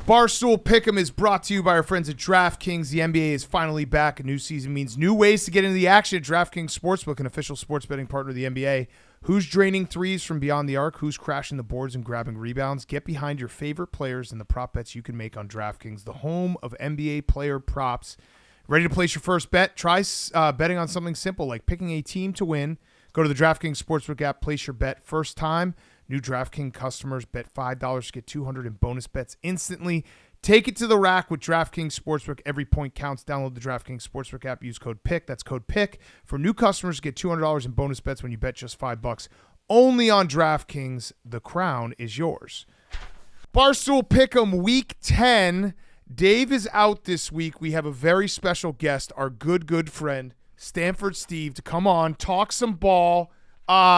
Barstool Pick'em is brought to you by our friends at DraftKings. The NBA is finally back. A new season means new ways to get into the action. DraftKings Sportsbook, an official sports betting partner of the NBA. Who's draining threes from beyond the arc? Who's crashing the boards and grabbing rebounds? Get behind your favorite players and the prop bets you can make on DraftKings, the home of NBA player props. Ready to place your first bet? Try betting on something simple like picking a team to win. Go to the DraftKings Sportsbook app, place your bet first time. New DraftKings customers bet $5 to get $200 in bonus bets instantly. Take it to the rack with DraftKings Sportsbook. Every point counts. Download the DraftKings Sportsbook app. Use code PICK. That's code PICK. For new customers, get $200 in bonus bets when you bet just $5. Only on DraftKings. The crown is yours. Barstool Pick'em Week 10. Dave is out this week. We have a very special guest, our good friend, Stanford Steve, to come on, talk some ball.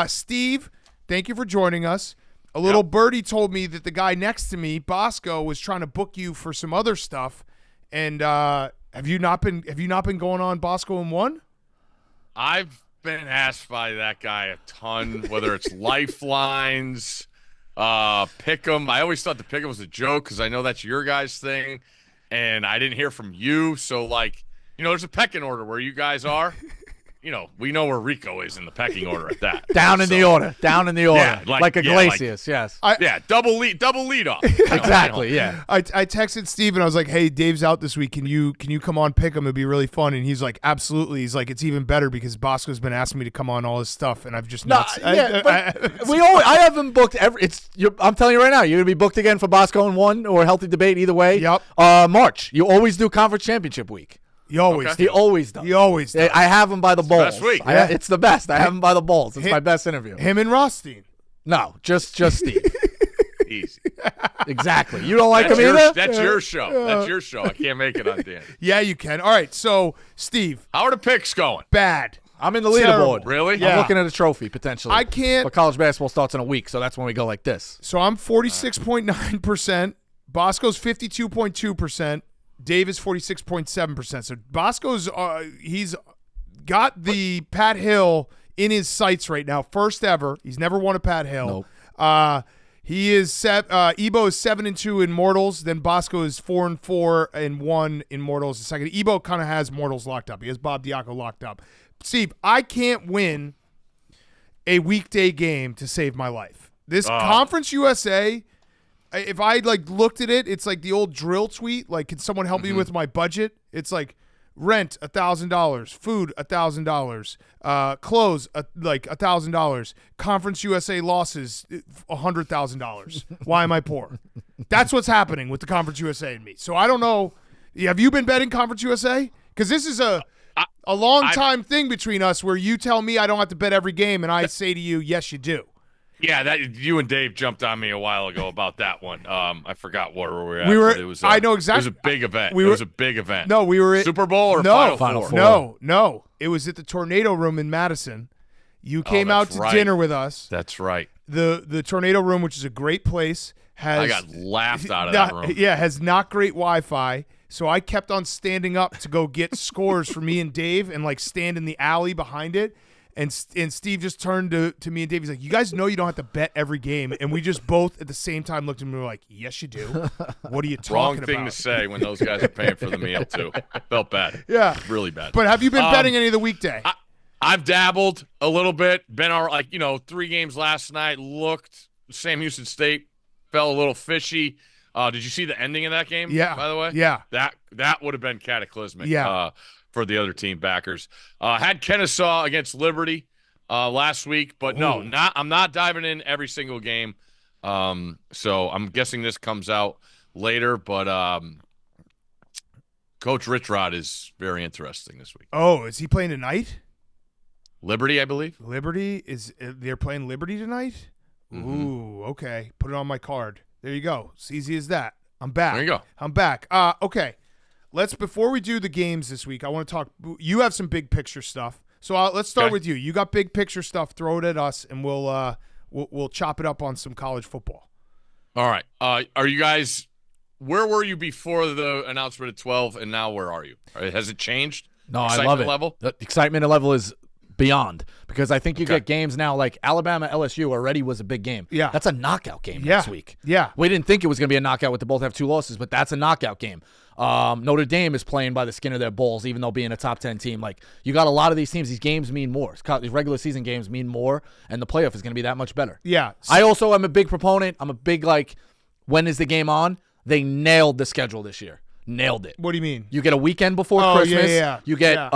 Steve, thank you for joining us. A little birdie told me that the guy next to me, Bosco, was trying to book you for some other stuff. And have you not been going on Bosco and One? I've been asked by that guy a ton, whether it's lifelines, Pick'em. I always thought the Pick'em was a joke because I know that's your guys' thing, and I didn't hear from you. So, there's a pecking order where you guys are. We know where Rico is in the pecking order at that. Down in the order. Yeah, like Iglesias, yes. Double lead off. Exactly, yeah. I texted Steve and I was like, hey, Dave's out this week. Can you come on Pick'em? It'd be really fun. And he's like, absolutely. He's like, it's even better because Bosco's been asking me to come on all this stuff, and I've just I haven't booked I'm telling you right now, you're gonna be booked again for Bosco and One or Healthy Debate either way. Yep. March. You always do conference championship week. He always does. He always does. I have him by the balls. Best week. It's the best. I have him by the balls. It's my best interview. Him and Rothstein. No, just Steve. Easy. Exactly. You don't like him either? That's your show. That's your show. I can't make it on Dan. Yeah, you can. All right, so, Steve. How are the picks going? Bad. I'm in the leaderboard. Really? Yeah. I'm looking at a trophy, potentially. I can't. But college basketball starts in a week, so that's when we go like this. So I'm 46.9%. Bosco's 52.2%. Dave is 46.7%. So Bosco's he's got the Pat Hill in his sights right now. First ever. He's never won a Pat Hill. Nope. He is Ebo is 7-2 in Mortals. Then Bosco is 4-4-1 in Mortals. The second Ebo kind of has Mortals locked up. He has Bob Diaco locked up. Steve, I can't win a weekday game to save my life. This Conference USA. If I looked at it, it's like the old drill tweet. Like, can someone help me with my budget? It's like rent $1,000, food $1,000, clothes $1,000, Conference USA losses $100,000. Why am I poor? That's what's happening with the Conference USA and me. So I don't know. Have you been betting Conference USA? Because this is a long time thing between us where you tell me I don't have to bet every game, and I say to you, yes, you do. Yeah, that you and Dave jumped on me a while ago about that one. I forgot where we were at. It was. I know exactly. It was a big event. It was a big event. No, we were at Super Bowl or Final Four? No. It was at the Tornado Room in Madison. You came out to dinner with us. That's right. The Tornado Room, which is a great place, I got laughed out of that room. Yeah, has not great Wi-Fi. So I kept on standing up to go get scores for me and Dave, and stand in the alley behind it. And Steve just turned to me and Dave. He's like, you guys know you don't have to bet every game. And we just both at the same time looked at him and were like, yes, you do. What are you talking Wrong about? thing to say when those guys are paying for the meal, too. Felt bad. Yeah. Really bad. But have you been betting any of the weekday? I've dabbled a little bit. Been all right, 3 games last night. Looked. Sam Houston State fell a little fishy. Did you see the ending of that game? Yeah. By the way? Yeah. That would have been cataclysmic. Yeah. For the other team backers. Had Kennesaw against Liberty last week, but no, I'm not diving in every single game. So I'm guessing this comes out later, but Coach Rich Rod is very interesting this week. Oh, is he playing tonight? Liberty, I believe. Liberty they're playing Liberty tonight? Mm-hmm. Ooh, okay. Put it on my card. There you go. It's easy as that. I'm back. There you go. I'm back. Okay. Before we do the games this week, I want to talk. You have some big picture stuff, so let's start with you. You got big picture stuff. Throw it at us, and we'll chop it up on some college football. All right. Are you guys? Where were you before the announcement at 12, and now where are you? Has it changed? No, I love it. Level? The excitement level is beyond, because I think you get games now like Alabama LSU already was a big game. Yeah. That's a knockout game next week. Yeah. We didn't think it was going to be a knockout with the both have 2 losses, but that's a knockout game. Notre Dame is playing by the skin of their balls, even though being a top 10 team. Like, you got a lot of these teams. These games mean more. These regular season games mean more, and the playoff is going to be that much better. Yeah. I also am a big proponent. I'm a big, like, when is the game on? They nailed the schedule this year. Nailed it. What do you mean? You get a weekend before Christmas. You get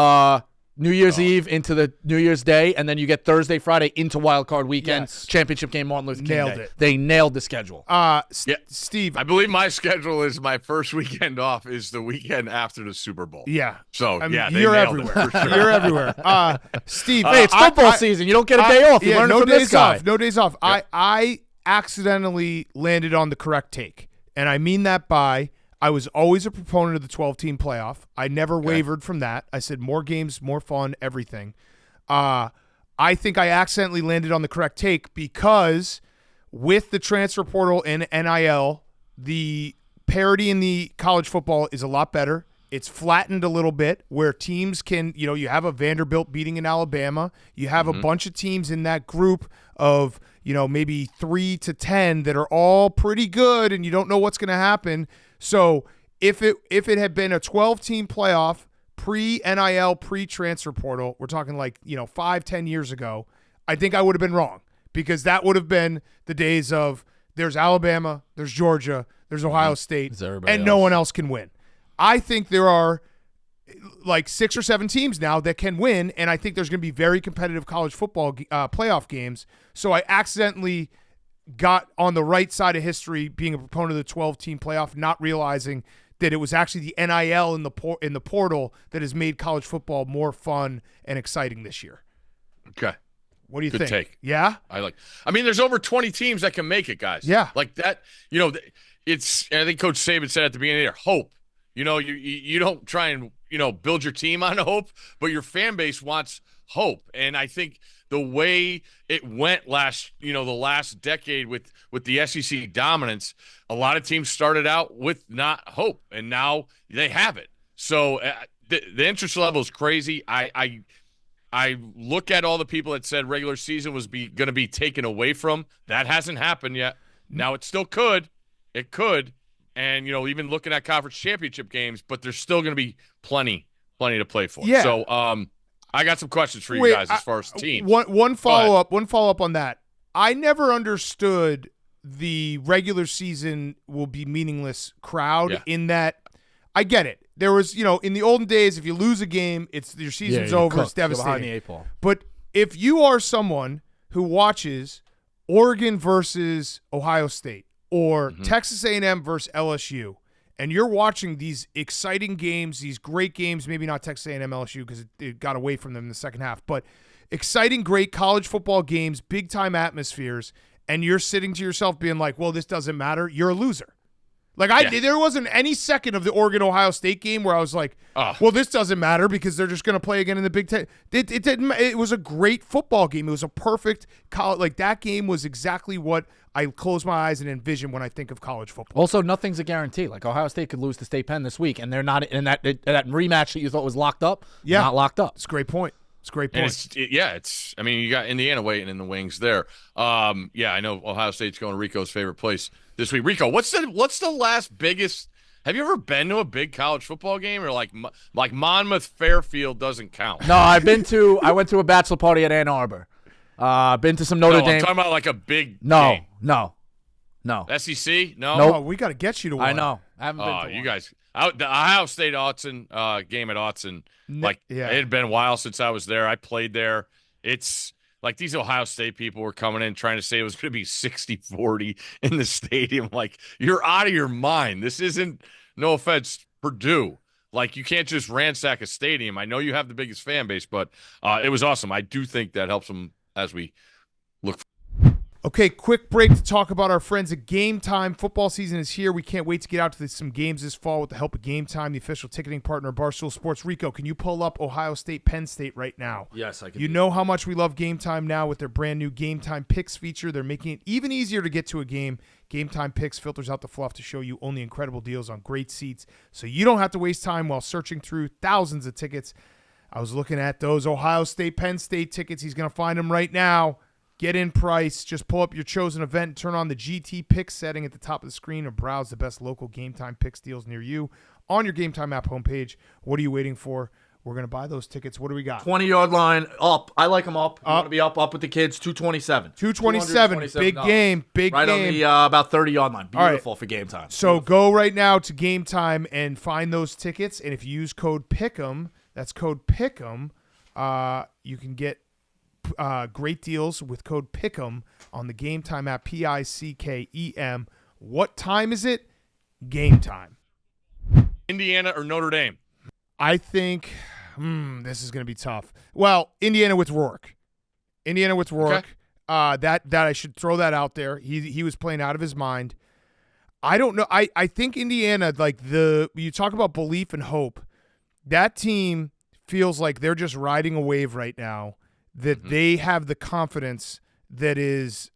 New Year's Eve into the New Year's Day, and then you get Thursday, Friday into Wild Card Weekend. Yes. Championship game, Martin Luther King Nailed Day. it. They nailed the schedule. Steve. I believe my schedule is my first weekend off is the weekend after the Super Bowl. Yeah. So, I mean, yeah, they you're nailed everywhere. it for sure. You're everywhere. Steve. Hey, it's football season. You don't get a day off. You learn no it from this days guy. off. No days off. Yep. I accidentally landed on the correct take, and I mean that by I was always a proponent of the 12-team playoff. I never wavered from that. I said more games, more fun, everything. I think I accidentally landed on the correct take because with the transfer portal and NIL, the parity in the college football is a lot better. It's flattened a little bit where teams can, you have a Vanderbilt beating in Alabama. You have a bunch of teams in that group of, maybe 3 to 10 that are all pretty good and you don't know what's going to happen. So if it had been a 12-team playoff pre-NIL, pre-transfer portal, we're talking like, 5-10 years ago, I think I would have been wrong because that would have been the days of there's Alabama, there's Georgia, there's Ohio State, and no one else can win. I think there are like 6 or 7 teams now that can win, and I think there's going to be very competitive college football playoff games. So I accidentally got on the right side of history being a proponent of the 12-team playoff, not realizing that it was actually the NIL in the portal that has made college football more fun and exciting this year. Okay. What do you Good think? take. Yeah? There's over 20 teams that can make it, guys. Yeah. Like that, it's, I think Coach Saban said at the beginning there, hope. You don't try and, build your team on hope, but your fan base wants hope. And I think the way it went the last decade with the SEC dominance, a lot of teams started out with not hope, and now they have it. So the interest level is crazy. I look at all the people that said regular season was going to be taken away from. That hasn't happened yet. Now it still could. It could. And, even looking at conference championship games, but there's still going to be plenty to play for. Yeah. So I got some questions for you guys as far as teams. One follow-up on that. I never understood the regular season will be meaningless crowd in that I get it. There was, in the olden days, if you lose a game, your season's over. It's devastating. But if you are someone who watches Oregon versus Ohio State or Texas A&M versus LSU, and you're watching these exciting games, these great games, maybe not Texas A&M LSU because it got away from them in the second half, but exciting, great college football games, big-time atmospheres, and you're sitting to yourself being like, well, this doesn't matter, you're a loser. Like there wasn't any second of the Oregon-Ohio State game where I was like, well, this doesn't matter because they're just going to play again in the Big Ten. It didn't. It was a great football game. It was a perfect college. Like that game was exactly what I close my eyes and envision when I think of college football. Also, nothing's a guarantee. Like Ohio State could lose to State Penn this week, and they're not in that rematch that you thought was locked up. Yeah, not locked up. It's a great point. It's a great point. You got Indiana waiting in the wings there. I know Ohio State's going to Rico's favorite place this week. Rico, what's the last biggest? Have you ever been to a big college football game, or like Monmouth Fairfield doesn't count? No, I went to a bachelor party at Ann Arbor. Been to some Notre Dame. I'm talking about like a big game. No. SEC? No. Nope. Oh, we got to get you to one. I know. I haven't been to you one. guys. The Ohio State Autzen game at Autzen. It had been a while since I was there. I played there. It's like these Ohio State people were coming in trying to say it was going to be 60-40 in the stadium. Like, you're out of your mind. This isn't, no offense, Purdue. Like, you can't just ransack a stadium. I know you have the biggest fan base, but it was awesome. I do think that helps them as we look. Okay, quick break to talk about our friends at Game Time. Football season is here. We can't wait to get out to some games this fall with the help of Game Time, the official ticketing partner of Barstool Sports. Rico, can you pull up Ohio State, Penn State right now? Yes, I can. You know how much we love Game Time now with their brand new Game Time Picks feature. They're making it even easier to get to a game. Game Time Picks filters out the fluff to show you only incredible deals on great seats, so you don't have to waste time while searching through thousands of tickets. I was looking at those Ohio State, Penn State tickets. He's going to find them right now. Get in price. Just pull up your chosen event and turn on the GT Picks setting at the top of the screen or browse the best local Game Time Picks deals near you on your Game Time app homepage. What are you waiting for? We're going to buy those tickets. What do we got? 20-yard line up. I like them up. You want to be up with the kids. 227. 227. Big game. Big right game. Right on the about 30-yard line. Beautiful right. For Game Time. So go right now to Game Time and find those tickets. And if you use code PICK'EM, that's code PICK'EM, you can get great deals with code PICK'EM on the Game Time app, PICKEM. What time is it? Game time. Indiana or Notre Dame? I think this is going to be tough. Well, Indiana with Rourke. Okay. That I should throw that out there. He was playing out of his mind. I don't know. I think Indiana, like you talk about belief and hope, that team feels like they're just riding a wave right now, that they have the confidence that is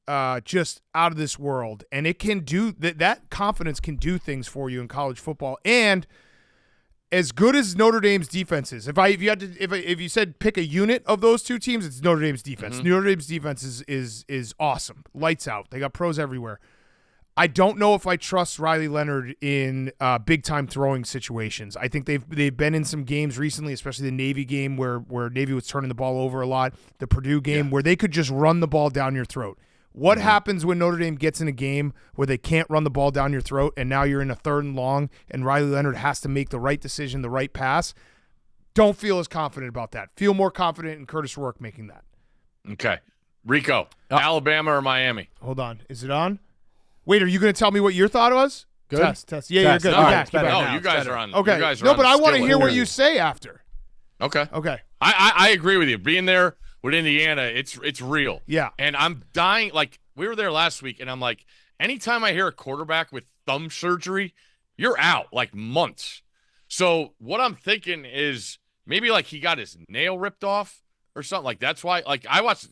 just out of this world, and it can do that confidence can do things for you in college football. And as good as Notre Dame's defense is, if you said pick a unit of those two teams, it's Notre Dame's defense. Notre Dame's defense is awesome, lights out. They got pros everywhere. I don't know if I trust Riley Leonard in big time throwing situations. I think they've been in some games recently, especially the Navy game where Navy was turning the ball over a lot, the Purdue game where they could just run the ball down your throat. What happens when Notre Dame gets in a game where they can't run the ball down your throat and now you're in a 3rd and long and Riley Leonard has to make the right decision, the right pass? Don't feel as confident about that. Feel more confident in Curtis Rourke making that. Okay. Rico, Alabama or Miami? Hold on. Is it on? Wait, are you going to tell me what your thought was? Good. Test. Yeah, Test. You're good. All You're right, back. No, you guys are on. Okay. You guys are no, on but I want to skillet. hear what you say after. Okay. I I agree with you. Being there with Indiana, it's real. Yeah. And I'm dying. Like, we were there last week, and I'm like, anytime I hear a quarterback with thumb surgery, you're out, like, months. So what I'm thinking is maybe, like, he got his nail ripped off or something. Like, that's why, like,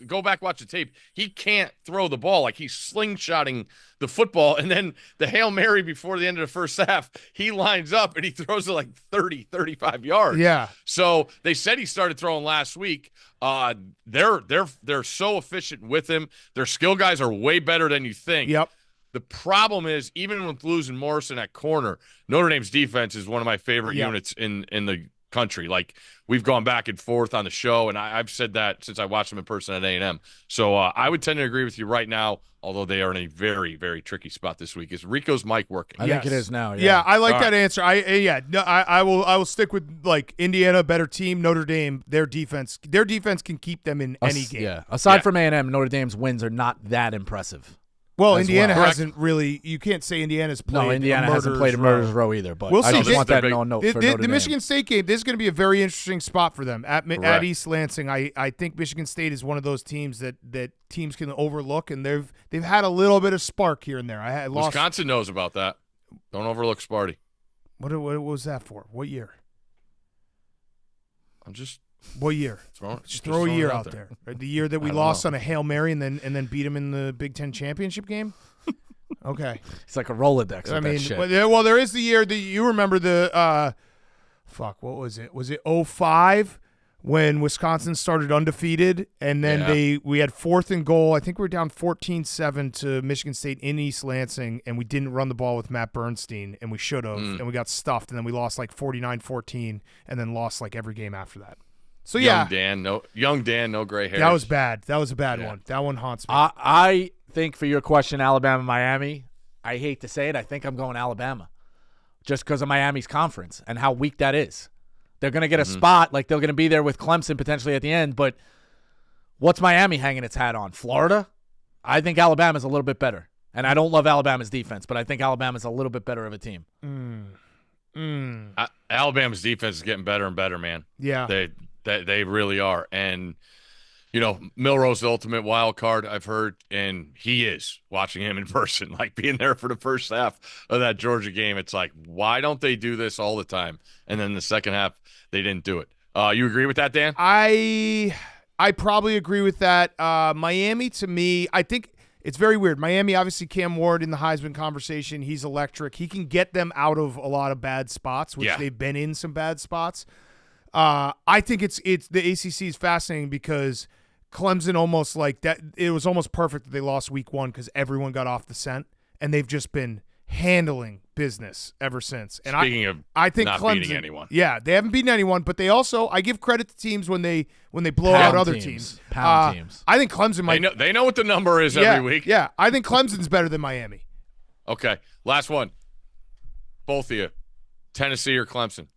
go back, watch the tape. He can't throw the ball. Like, he's slingshotting the football. And then the Hail Mary before the end of the first half, he lines up and he throws it like 30, 35 yards. Yeah. So they said he started throwing last week. They're so efficient with him. Their skill guys are way better than you think. Yep. The problem is, even with losing Morrison at corner, Notre Dame's defense is one of my favorite units in the country. Like, we've gone back and forth on the show, and I've said that since I watched them in person at A&M. So I would tend to agree with you right now, although they are in a very, very tricky spot this week. Is Rico's mic working? I think it is now. Yeah, I like that answer. I will stick with, like, Indiana, better team. Notre Dame, their defense can keep them in any game. Yeah. Aside from A&M, Notre Dame's wins are not that impressive. Well, Indiana hasn't really. You can't say Indiana's played. No, Indiana hasn't played a murderer's row either. But we'll see. I just want that known note for Notre Dame. The Michigan State game. This is going to be a very interesting spot for them at East Lansing. I think Michigan State is one of those teams that teams can overlook, and they've had a little bit of spark here and there. Wisconsin knows about that. Don't overlook Sparty. What was that for? What year? What year? Just throw a year out there. Right? The year that we lost on a Hail Mary and then beat them in the Big Ten championship game? Okay. It's like a Rolodex. I mean, that shit. Well, there is the year that you remember the what was it? Was it 05 when Wisconsin started undefeated and then we had 4th and goal. I think we were down 14-7 to Michigan State in East Lansing, and we didn't run the ball with Matt Bernstein, and we should have, and we got stuffed, and then we lost like 49-14 and then lost like every game after that. So young Dan, no gray hair. That was bad. That was a bad one. That one haunts me. I think for your question, Alabama, Miami, I hate to say it, I think I'm going Alabama, just because of Miami's conference and how weak that is. They're going to get a spot, like they're going to be there with Clemson potentially at the end, but what's Miami hanging its hat on? Florida? I think Alabama's a little bit better, and I don't love Alabama's defense, but I think Alabama's a little bit better of a team. Alabama's defense is getting better and better, man. Yeah. They really are. And, you know, Milroe's the ultimate wild card, I've heard, and he is, watching him in person, like being there for the first half of that Georgia game. It's like, why don't they do this all the time? And then the second half, they didn't do it. You agree with that, Dan? I probably agree with that. Miami, to me, I think it's very weird. Miami, obviously, Cam Ward in the Heisman conversation, he's electric. He can get them out of a lot of bad spots, which they've been in some bad spots. I think it's the ACC is fascinating because Clemson almost like that. It was almost perfect that they lost week 1 because everyone got off the scent, and they've just been handling business ever since. And I think not Clemson, beating anyone. Yeah, they haven't beaten anyone, but they also I give credit to teams when they blow out other teams. Pound teams. I think Clemson might. They know what the number is every week. Yeah, I think Clemson's better than Miami. Okay, last one. Both of you, Tennessee or Clemson?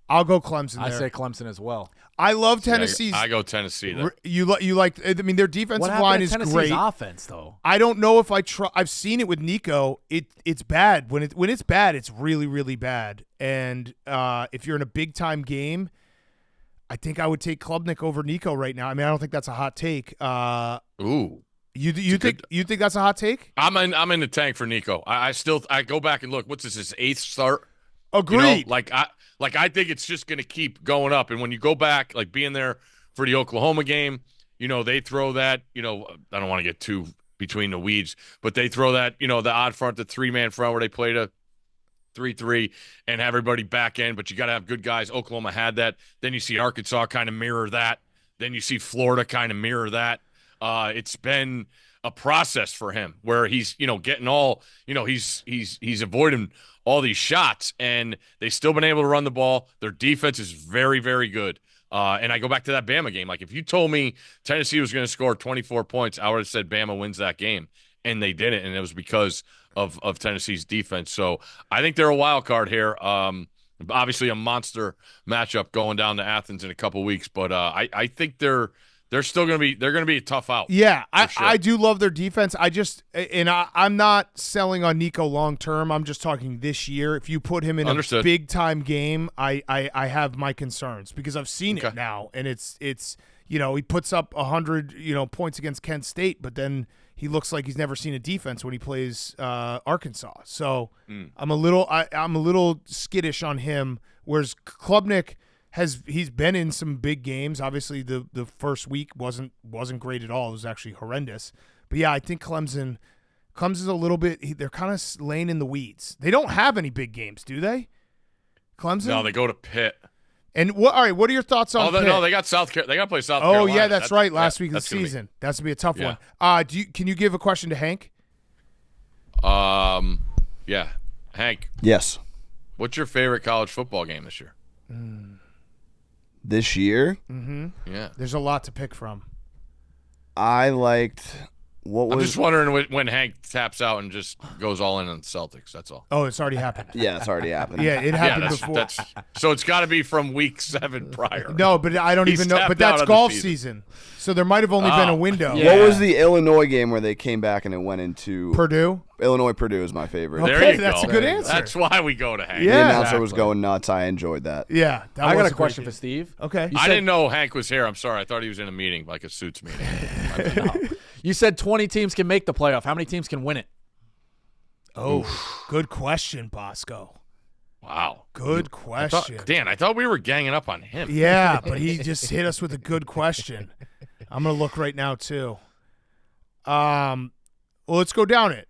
I'll go Clemson. I there. say Clemson as well. I love Tennessee's. I go Tennessee. There. You like. I mean, their defensive line is Tennessee's great. Offense though. I don't know if I've seen it with Nico. It's bad when it's bad. It's really really bad. And if you're in a big time game, I think I would take Klubnik over Nico right now. I mean, I don't think that's a hot take. Ooh. You think that's a hot take? I'm in the tank for Nico. I go back and look. What's this? His 8th start. Agreed. I think it's just going to keep going up. And when you go back, like being there for the Oklahoma game, they throw that. I don't want to get too between the weeds, but they throw that. The odd front, the 3-man front where they played a 3-3 and have everybody back end. But you got to have good guys. Oklahoma had that. Then you see Arkansas kind of mirror that. Then you see Florida kind of mirror that. It's been a process for him where he's, getting all, he's avoiding all these shots, and they've still been able to run the ball. Their defense is very, very good. And I go back to that Bama game. Like, if you told me Tennessee was going to score 24 points, I would have said Bama wins that game, and they didn't, and it was because of Tennessee's defense. So I think they're a wild card here. Obviously a monster matchup going down to Athens in a couple weeks, but I think they're still going to be a tough out. Yeah, sure. I do love their defense. I'm not selling on Nico long term. I'm just talking this year. If you put him in a big time game, I have my concerns because I've seen it now, and it's he puts up 100 points against Kent State, but then he looks like he's never seen a defense when he plays Arkansas. So I'm a little skittish on him. Whereas Klubnik he's been in some big games. Obviously, the first week wasn't great at all. It was actually horrendous. But yeah, I think Clemson's a little bit. They're kind of laying in the weeds. They don't have any big games, do they? Clemson? No, they go to Pitt. And all right, what are your thoughts on Pitt? No, they got South Carolina. They got to play South Carolina. Oh yeah, that's right. Last week of the season. That's gonna be a tough one. Can you give a question to Hank? Yeah, Hank. Yes. What's your favorite college football game this year? This year? Mm-hmm. Yeah. There's a lot to pick from. I liked I'm just wondering when Hank taps out and just goes all in on the Celtics. That's all. Oh, it's already happened. Yeah, it's already happened. Yeah, it happened before. So it's got to be from week 7 prior. No, but I don't even know. But that's golf season. So there might have only been a window. Yeah. What was the Illinois game where they came back and it went into Purdue? Illinois-Purdue is my favorite. Okay, there you that's go. a good answer. That's why we go to Hank. Yeah. The announcer was going nuts. I enjoyed that. Yeah. I got a question for Steve. Okay. I didn't know Hank was here. I'm sorry. I thought he was in a meeting, like a suits meeting. No. You said 20 teams can make the playoff. How many teams can win it? Oh, good question, Bosco. Wow. Good question. I thought we were ganging up on him. Yeah, but he just hit us with a good question. I'm going to look right now, too. Well, let's go down it.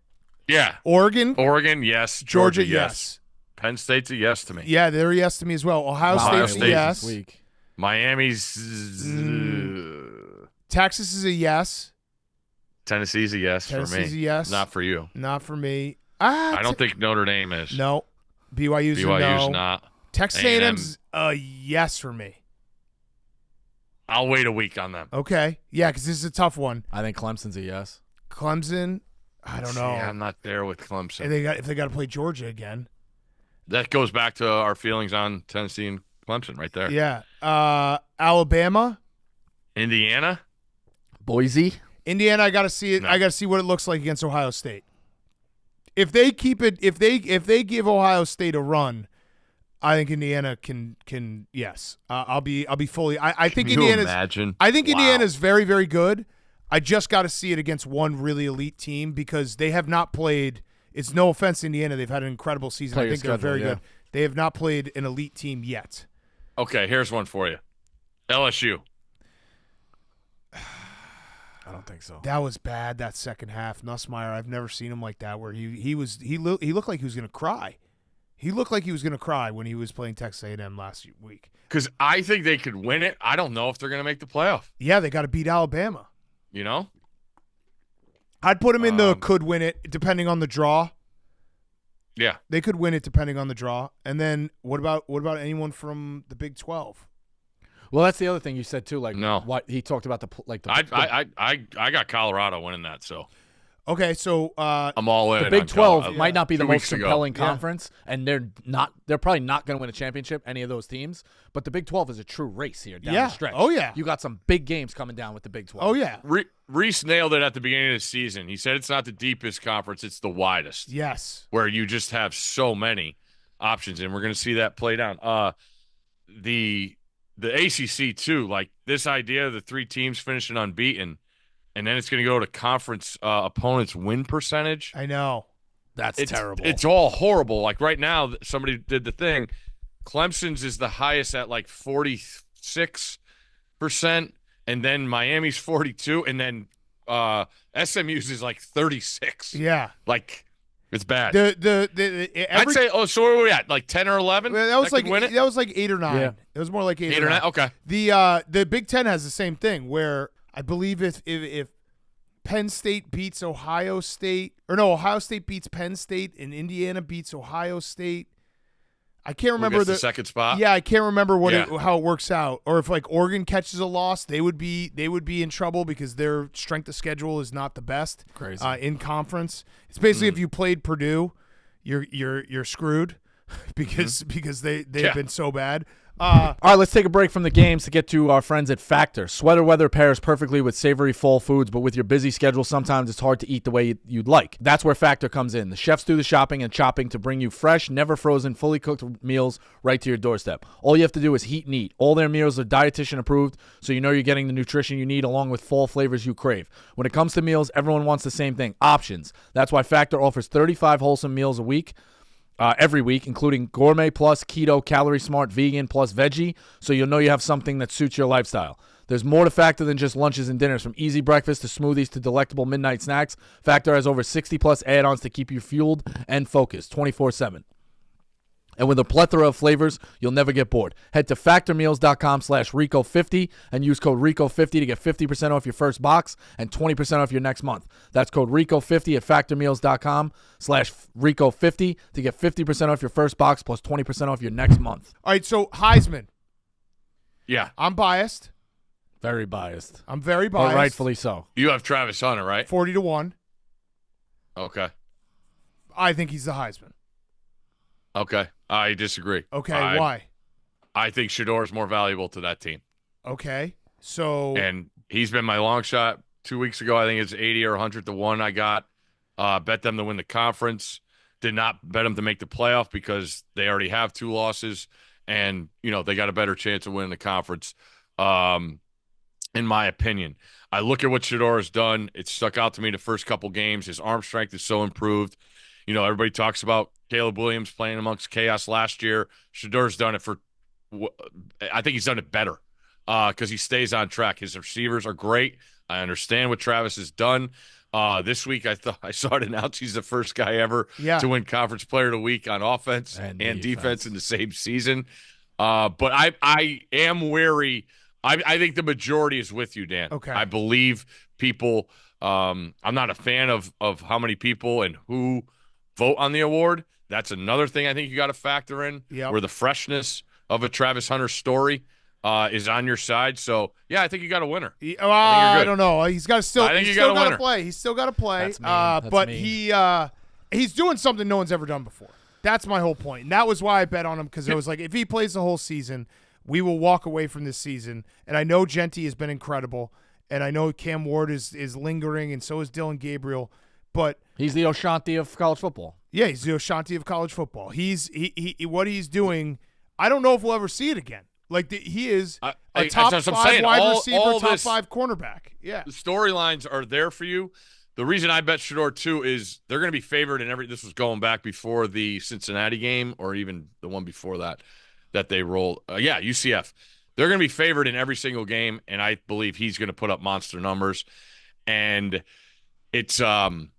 Yeah. Oregon, yes. Georgia, yes. Penn State's a yes to me. Yeah, they're a yes to me as well. Ohio State's a yes. This week. Miami's Texas is a yes. Tennessee's a yes for me. Tennessee's a yes. Not for you. Not for me. I don't think Notre Dame is. No. BYU's a no. BYU's not. Texas A&M's a yes for me. I'll wait a week on them. Okay. Yeah, because this is a tough one. I think Clemson's a yes. Clemson, I don't know. Yeah, I'm not there with Clemson. And if they got to play Georgia again. That goes back to our feelings on Tennessee and Clemson right there. Yeah. Alabama. Indiana. Boise. Indiana, I got to see it. No. I got to see what it looks like against Ohio State. If they keep it, if they give Ohio State a run, I think Indiana can yes. I'll be fully. I think Indiana's. Imagine? I think Indiana's very, very good. I just got to see it against one really elite team because they have not played. It's no offense to Indiana. They've had an incredible season. I think they're very good. They have not played an elite team yet. Okay, here's one for you. LSU. I don't think so. That was bad, that second half. Nussmeier, I've never seen him like that where he looked like he was going to cry. He looked like he was going to cry when he was playing Texas A&M last week. Because I think they could win it. I don't know if they're going to make the playoff. Yeah, they got to beat Alabama. You know? I'd put them in the could win it depending on the draw. Yeah. They could win it depending on the draw. And then what about anyone from the Big 12? Well, that's the other thing you said too. Like, No. what he talked about I got Colorado winning that, so Okay, so I'm all in. the Big on 12 Colorado. might not be the 2 most weeks ago. compelling Yeah. conference, and they're probably not going to win a championship, any of those teams. But the Big 12 is a true race here down Yeah. the stretch. Oh, yeah. You got some big games coming down with the Big 12. oh yeah, Reese nailed it at the beginning of the season. He said it's not the deepest conference, it's the widest, yes, where you just have so many options, and we're going to see that play down. The ACC too, like this idea of the 3 teams finishing unbeaten, and then it's going to go to conference opponents' win percentage. I know. That's terrible. It's all horrible. Like right now, somebody did the thing. Clemson's is the highest at like 46%, and then Miami's 42%, and then SMU's is like 36%. Yeah, Like it's bad. I'd I'd say. Oh, so where are we at? Like 10 or 11? that was could win it? that was like 8 or 9. Yeah. It was more like 8 8 or 9. Okay. The Big 10 has the same thing where I believe if Penn State beats Ohio State, or no, Ohio State beats Penn State and Indiana beats Ohio State. I can't remember the second spot. Yeah, I can't remember Yeah. how it works out. Or if like Oregon catches a loss, they would be in trouble because their strength of schedule is not the best. Crazy. In conference. It's basically if you played Purdue, you're screwed because they've been so bad. All right, let's take a break from the games to get to our friends at Factor. Sweater weather pairs perfectly with savory fall foods, but with your busy schedule, sometimes it's hard to eat the way you'd like. That's where Factor comes in. The chefs do the shopping and chopping to bring you fresh, never frozen, fully cooked meals right to your doorstep. All you have to do is heat and eat. All their meals are dietitian approved, so you know you're getting the nutrition you need along with fall flavors you crave. When it comes to meals, everyone wants the same thing, options. That's why Factor offers 35 wholesome meals a week. Every week, including gourmet plus keto, calorie smart, vegan plus veggie, so you'll know you have something that suits your lifestyle. There's more to Factor than just lunches and dinners. From easy breakfast to smoothies to delectable midnight snacks, Factor has over 60 plus add-ons to keep you fueled and focused 24/7. And with a plethora of flavors, you'll never get bored. Head to factormeals.com/RICO50 and use code RICO50 to get 50% off your first box and 20% off your next month. That's code RICO50 at factormeals.com/RICO50 to get 50% off your first box plus 20% off your next month. All right, so Heisman. Yeah. I'm biased. Very biased. I'm very But biased. rightfully so. You have Travis Hunter, right? 40-1. Okay. I think he's the Heisman. Okay. I disagree. Okay, I- why? I think Shador is more valuable to that team. Okay, so And he's been my long shot 2 weeks ago. I think it's 80 or 100-1 I got. Bet them to win the conference. Did not bet them to make the playoff because they already have 2 losses. And, they got a better chance of winning the conference, in my opinion. I look at what Shador has done. It stuck out to me the first couple games. His arm strength is so improved. Everybody talks about Caleb Williams playing amongst chaos last year. Shador's done it I think he's done it better because he stays on track. His receivers are great. I understand what Travis has done. This week, I saw it announced he's the first guy ever to win Conference Player of the Week on offense and defense in the same season. But I am wary. I think the majority is with you, Dan. Okay. I believe people. I'm not a fan of how many people and who vote on the award. That's another thing I think you got to factor in. Yep. Where the freshness of a Travis Hunter story is on your side. So yeah, I think you got a winner. I don't know. He's got to still. I think he's you still got a got to winner. play. He's still got to play. That's mean. That's but mean. he's doing something no one's ever done before. That's my whole point. And that was why I bet on him because it was like if he plays the whole season, we will walk away from this season. And I know Genty has been incredible, and I know Cam Ward is lingering, and so is Dylan Gabriel. But He's the O'Shaughnessy of college football. yeah, he's the O'Shaughnessy of college football. He what he's doing. I don't know if we'll ever see it again. Like he is a top that's what I'm 5 saying. wide All receiver, top this- 5 cornerback. Yeah. The storylines are there for you. The reason I bet Shador too is they're going to be favored in every. This was going back before the Cincinnati game, or even the one before that they rolled. UCF. They're going to be favored in every single game, and I believe he's going to put up monster numbers. And it's going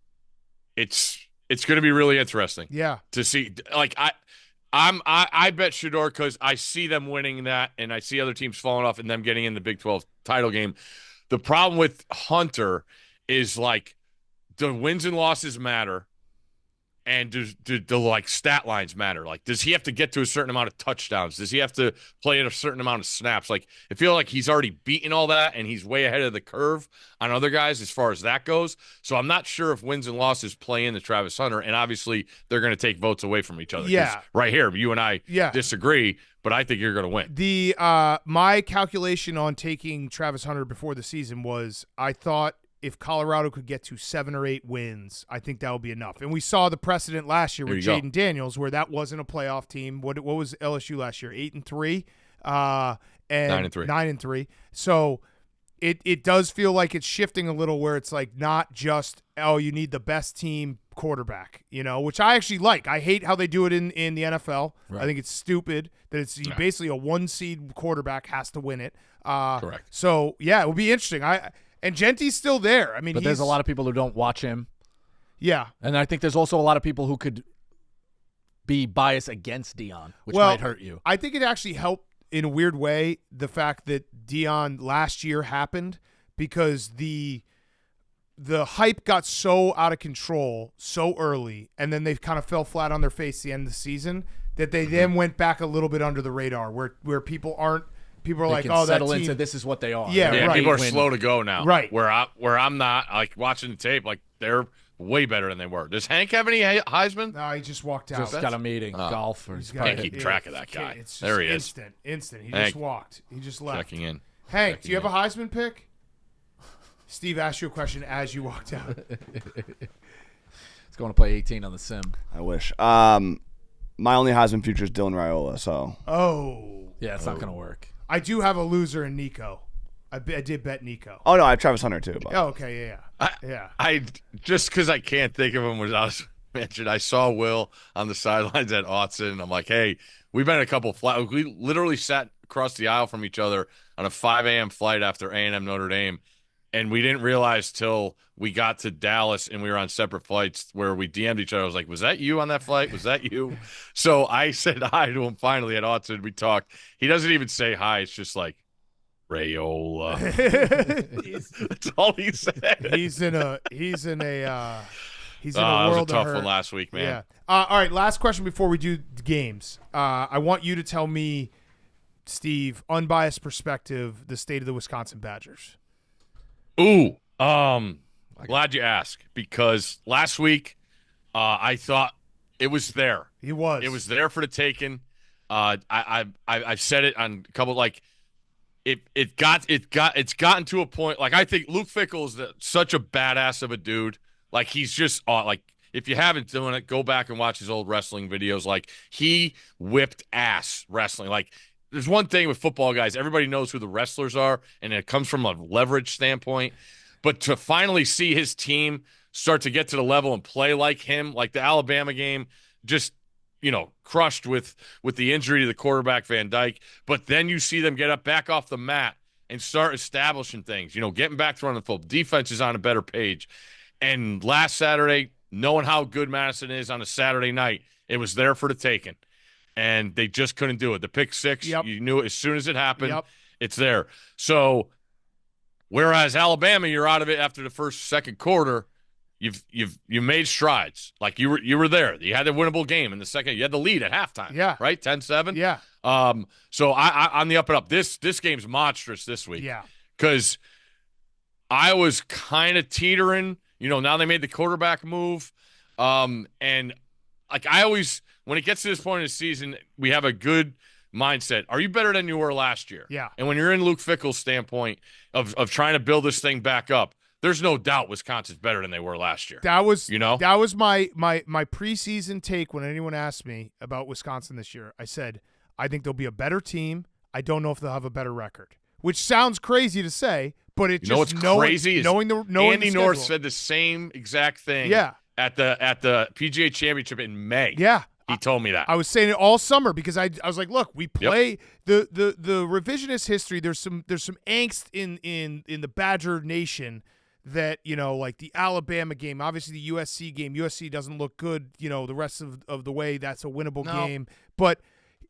to be really interesting. Yeah. To see. I bet Shedeur because I see them winning that, and I see other teams falling off and them getting in the Big 12 title game. The problem with Hunter is like the wins and losses matter, and do like stat lines matter? Like, does he have to get to a certain amount of touchdowns? Does he have to play at a certain amount of snaps? Like, I feel like he's already beaten all that, and he's way ahead of the curve on other guys as far as that goes. So I'm not sure if wins and losses play into Travis Hunter, and obviously they're going to take votes away from each other. Yeah. Right here, you and I disagree, but I think you're going to win. The my calculation on taking Travis Hunter before the season was I thought if Colorado could get to 7 or 8 wins, I think that would be enough. And we saw the precedent last year with Jaden Daniels, where that wasn't a playoff team. What was LSU last year? 8-3, and 9-3. 9-3. So it does feel like it's shifting a little, where it's like not just you need the best team quarterback, which I actually like. I hate how they do it in the NFL. Right. I think it's stupid that it's basically a 1-seed quarterback has to win it. Correct. So yeah, it will be interesting. And Genti's still there. I mean, but there's a lot of people who don't watch him. Yeah. And I think there's also a lot of people who could be biased against Deion, which might hurt you. I think it actually helped in a weird way the fact that Deion last year happened, because the hype got so out of control so early, and then they kind of fell flat on their face at the end of the season, that they then went back a little bit under the radar, where people are like, can oh, that settle team. into this is what they are. Yeah, right. People are slow to go now. Right. Where I'm not, like, watching the tape, like, they're way better than they were. Does Hank have any Heisman? No, he just walked out. Just got a meeting, golf. Or can't keep track of that guy. There he is. Instant. He Hank. just walked. He just left. Checking in. Hank, do you have a Heisman pick? Steve asked you a question as you walked out. He's going to play 18 on the sim. I wish. My only Heisman future is Dylan Raiola. So. Oh. Yeah, it's not going to work. I do have a loser in Nico. I did bet Nico. Oh no, I have Travis Hunter too. But. Oh, okay, yeah. I just because I can't think of him I was mentioned. I saw Will on the sidelines at Autzen, and I'm like, hey, we've been a couple flights. We literally sat across the aisle from each other on a 5 a.m. flight after A&M Notre Dame, and we didn't realize till we got to Dallas and we were on separate flights where we DM'd each other. I was like, was that you on that flight? Was that you? So I said hi to him finally at Autzen. We talked. He doesn't even say hi. It's just like, Raiola. That's all he said. He's in a world it was a tough of hurt. one last week, man. Yeah. All right, last question before we do the games. I want you to tell me, Steve, unbiased perspective, the state of the Wisconsin Badgers. Ooh, glad you asked, because last week I thought it was there. It was there for the taking. I've said it on a couple, like, It's gotten to a point, like, I think Luke Fickell is such a badass of a dude. Like, he's just like, if you haven't done it, go back and watch his old wrestling videos. Like, he whipped ass wrestling. Like, there's one thing with football guys, everybody knows who the wrestlers are, and it comes from a leverage standpoint. But to finally see his team start to get to the level and play like him, like the Alabama game, just crushed with the injury to the quarterback, Van Dyke. But then you see them get up back off the mat and start establishing things, getting back to running the football. Defense is on a better page. And last Saturday, knowing how good Madison is on a Saturday night, it was there for the taking. And they just couldn't do it. The pick six, You knew it as soon as it happened. It's there. So whereas Alabama, you're out of it after the second quarter, you made strides. Like, you were there. You had a winnable game in the second. You had the lead at halftime. Yeah. Right? 10-7. Yeah. So I on the up and up. This game's monstrous this week. Yeah. Because I was kind of teetering. Now they made the quarterback move. And like, I always, when it gets to this point in the season, we have a good mindset. Are you better than you were last year? Yeah. And when you're in Luke Fickell's standpoint of trying to build this thing back up, there's no doubt Wisconsin's better than they were last year. That was my preseason take when anyone asked me about Wisconsin this year. I said, I think they'll be a better team. I don't know if they'll have a better record, which sounds crazy to say, but it what's crazy is knowing Andy the North schedule. said the same exact thing. Yeah. At the PGA Championship in May. Yeah. He told me that. I was saying it all summer because I was like, look, we play the revisionist history. There's some angst in the Badger Nation that, like the Alabama game, obviously the USC game, USC doesn't look good, the rest of the way. That's a winnable game. But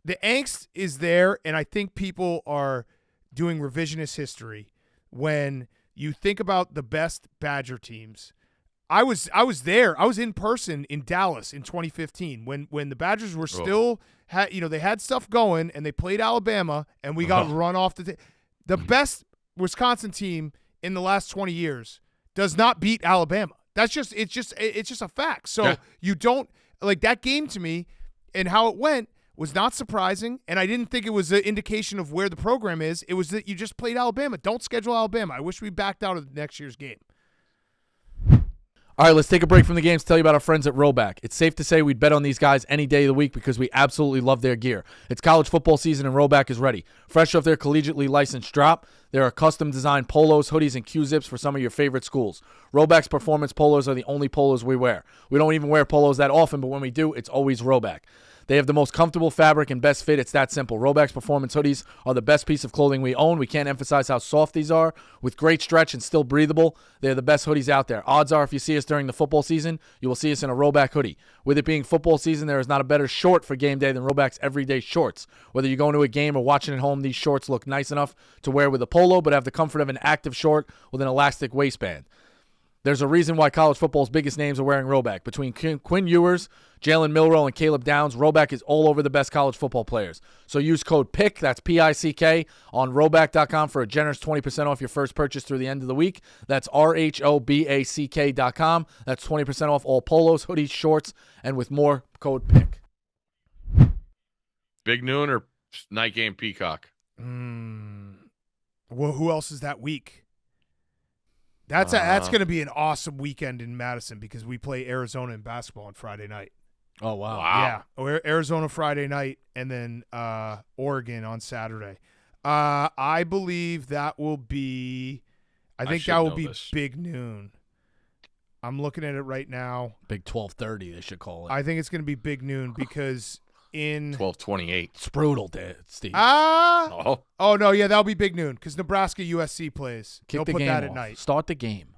the angst is there, and I think people are doing revisionist history when you think about the best Badger teams. I was there. I was in person in Dallas in 2015 when the Badgers were still they had stuff going, and they played Alabama, and we got run off the best Wisconsin team in the last 20 years does not beat Alabama. It's just a fact. So you don't like that game to me, and how it went was not surprising, and I didn't think it was an indication of where the program is. It was that you just played Alabama. Don't schedule Alabama. I wish we backed out of next year's game. All right, let's take a break from the games to tell you about our friends at Roback. It's safe to say we'd bet on these guys any day of the week because we absolutely love their gear. It's college football season, and Roback is ready. Fresh off their collegiately licensed drop, there are custom-designed polos, hoodies, and Q-zips for some of your favorite schools. Roback's performance polos are the only polos we wear. We don't even wear polos that often, but when we do, it's always Roback. They have the most comfortable fabric and best fit. It's that simple. Roback's performance hoodies are the best piece of clothing we own. We can't emphasize how soft these are. With great stretch and still breathable, they're the best hoodies out there. Odds are if you see us during the football season, you will see us in a Roback hoodie. With it being football season, there is not a better short for game day than Roback's everyday shorts. Whether you're going to a game or watching at home, these shorts look nice enough to wear with a polo, but have the comfort of an active short with an elastic waistband. There's a reason why college football's biggest names are wearing Roback. Between Quinn Ewers, Jalen Milroe, and Caleb Downs, Roback is all over the best college football players. So use code PICK, that's P-I-C-K, on Roback.com for a generous 20% off your first purchase through the end of the week. That's RHOBACK.com. That's 20% off all polos, hoodies, shorts, and with more, code PICK. Big noon or night game Peacock? Well, who else is that week? That's going to be an awesome weekend in Madison because we play Arizona in basketball on Friday night. Oh, wow. Yeah, Arizona Friday night, and then Oregon on Saturday. I believe that will be – I think that will be big noon. I'm looking at it right now. Big 12:30 they should call it. I think it's going to be big noon because in 12:28. It's brutal, Steve. Oh no, yeah, that'll be big noon because Nebraska USC plays. They'll put that at night. Start the game.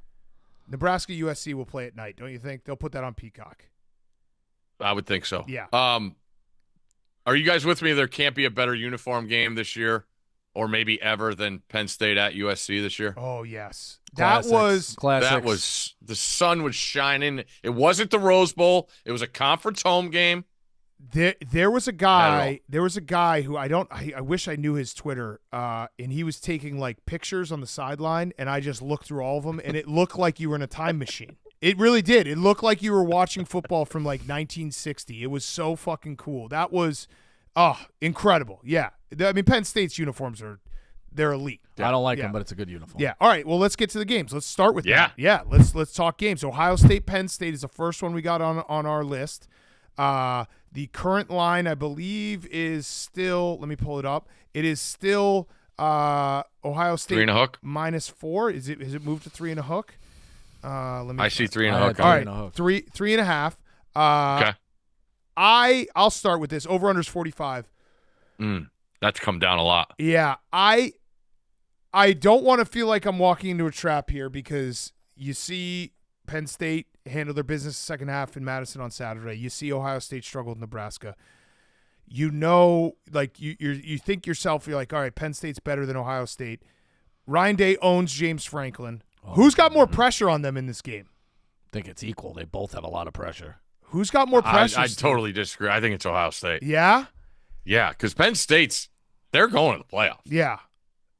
Nebraska USC will play at night, don't you think? They'll put that on Peacock. I would think so. Yeah. Are you guys with me? There can't be a better uniform game this year, or maybe ever, than Penn State at USC this year. Oh yes, Classics. That was the sun was shining. It wasn't the Rose Bowl. It was a conference home game. There was a guy who I wish I knew his Twitter, and he was taking like pictures on the sideline, and I just looked through all of them, and it looked like you were in a time machine. It really did. It looked like you were watching football from like 1960. It was so fucking cool. That was incredible. Yeah. I mean, Penn State's uniforms they're elite. I don't like them, but it's a good uniform. Yeah. All right. Well, let's get to the games. Let's start with that. Yeah. Let's talk games. Ohio State, Penn State is the first one we got on our list. The current line, I believe, is still. Let me pull it up. It is still Ohio State 3.5 -4. Is it moved to 3.5? Let me. I see 3.5. All right, 3.5. Okay. I'll start with this. Over under is 45. That's come down a lot. Yeah, I don't want to feel like I'm walking into a trap here because you see Penn State handle their business the second half in Madison on Saturday. You see Ohio State struggle with Nebraska. You know, like you think yourself, you're like, all right, Penn State's better than Ohio State. Ryan Day owns James Franklin. Who's got more pressure on them in this game? I think it's equal. They both have a lot of pressure. Who's got more pressure? I totally disagree. I think it's Ohio State. Yeah? Yeah, because Penn State's they're going to the playoffs.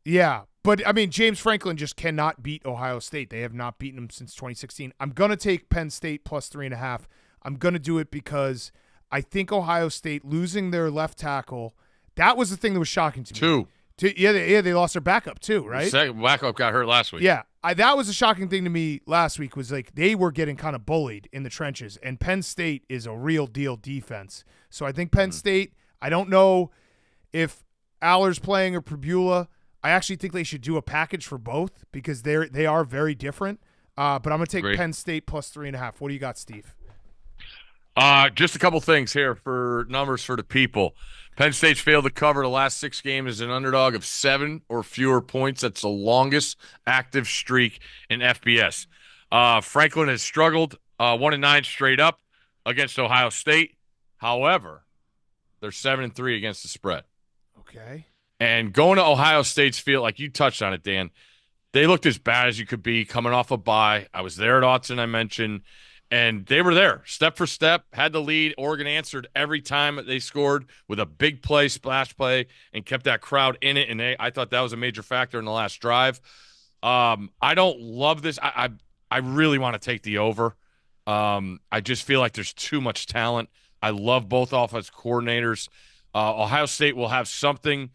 Yeah. But, I mean, James Franklin just cannot beat Ohio State. They have not beaten him since 2016. I'm going to take Penn State plus 3.5. I'm going to do it because I think Ohio State losing their left tackle, that was the thing that was shocking to me. They lost their backup too, right? The second backup got hurt last week. Yeah, that was a shocking thing to me last week was like they were getting kind of bullied in the trenches, and Penn State is a real deal defense. So I think Penn State, I don't know if Aller's playing or Prbula. I actually think they should do a package for both because they are very different. But I'm going to take Penn State plus 3.5. What do you got, Steve? Just a couple things here for numbers for the people. Penn State's failed to cover the last 6 games as an underdog of 7 or fewer points. That's the longest active streak in FBS. Franklin has struggled 1-9 straight up against Ohio State. However, they're 7-3 against the spread. Okay. And going to Ohio State's field, like you touched on it, Dan, they looked as bad as you could be coming off a bye. I was there at Autzen, I mentioned, and they were there step for step, had the lead. Oregon answered every time that they scored with a big play, splash play, and kept that crowd in it. And I thought that was a major factor in the last drive. I don't love this. I really want to take the over. I just feel like there's too much talent. I love both offensive coordinators. Ohio State will have something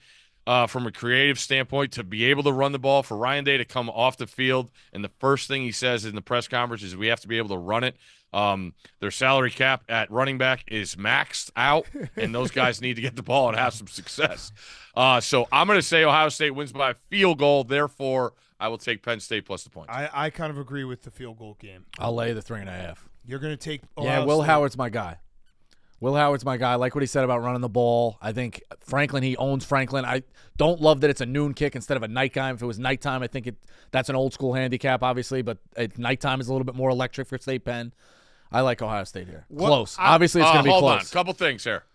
from a creative standpoint to be able to run the ball. For Ryan Day to come off the field, and the first thing he says in the press conference is we have to be able to run it. Their salary cap at running back is maxed out, and those guys need to get the ball and have some success. So I'm going to say Ohio State wins by a field goal. Therefore, I will take Penn State plus the points. I kind of agree with the field goal game. I'll lay the 3.5. You're going to take Yeah, Will Howard's my guy. Will Howard's my guy. I like what he said about running the ball. I think Franklin, he owns Franklin. I don't love that it's a noon kick instead of a night game. If it was nighttime, I think that's an old school handicap, obviously, but nighttime is a little bit more electric for State Penn. I like Ohio State here. Close. Obviously, it's going to be close. Hold on. A couple things here.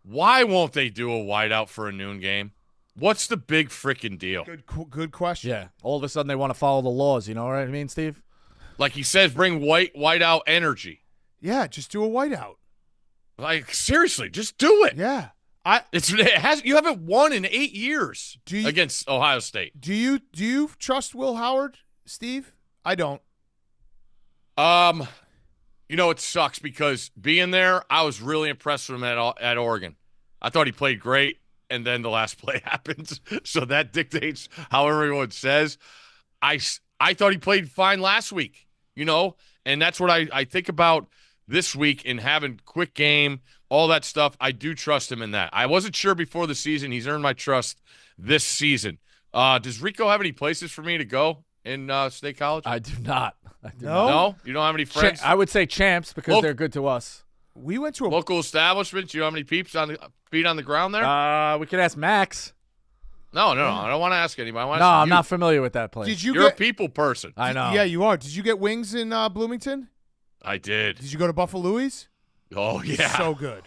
Why won't they do a whiteout for a noon game? What's the big freaking deal? Good question. Yeah. All of a sudden, they want to follow the laws. You know what I mean, Steve? Like he says, bring whiteout energy. Yeah, just do a whiteout. Like, seriously, just do it. Yeah. You haven't won in 8 years against Ohio State. Do you trust Will Howard, Steve? I don't. It sucks because being there, I was really impressed with him at Oregon. I thought he played great, and then the last play happens. So that dictates how everyone says. I thought he played fine last week, and that's what I think about this week in having quick game, all that stuff. I do trust him in that. I wasn't sure before the season. He's earned my trust this season. Does Rico have any places for me to go in State College? I do not. No? You don't have any friends? I would say champs because they're good to us. We went to a local establishment. You don't have any peeps feet on the ground there? We could ask Max. No. I don't want to ask anybody. I'm not familiar with that place. You're a people person. I know. Yeah, you are. Did you get wings in Bloomington? I did. Did you go to Buffalo Louie's? Oh, yeah. So good.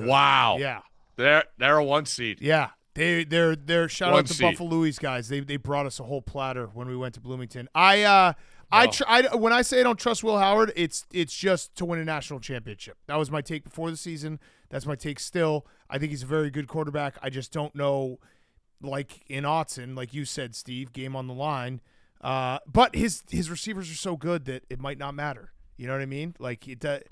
Wow. Yeah. They're a 1 seed. Yeah. They're shout out to seed. Buffalo Louie's guys. They brought us a whole platter when we went to Bloomington. When I say I don't trust Will Howard, it's just to win a national championship. That was my take before the season. That's my take still. I think he's a very good quarterback. I just don't know, like in Autzen, like you said, Steve, game on the line. But his receivers are so good that it might not matter. You know what I mean? Like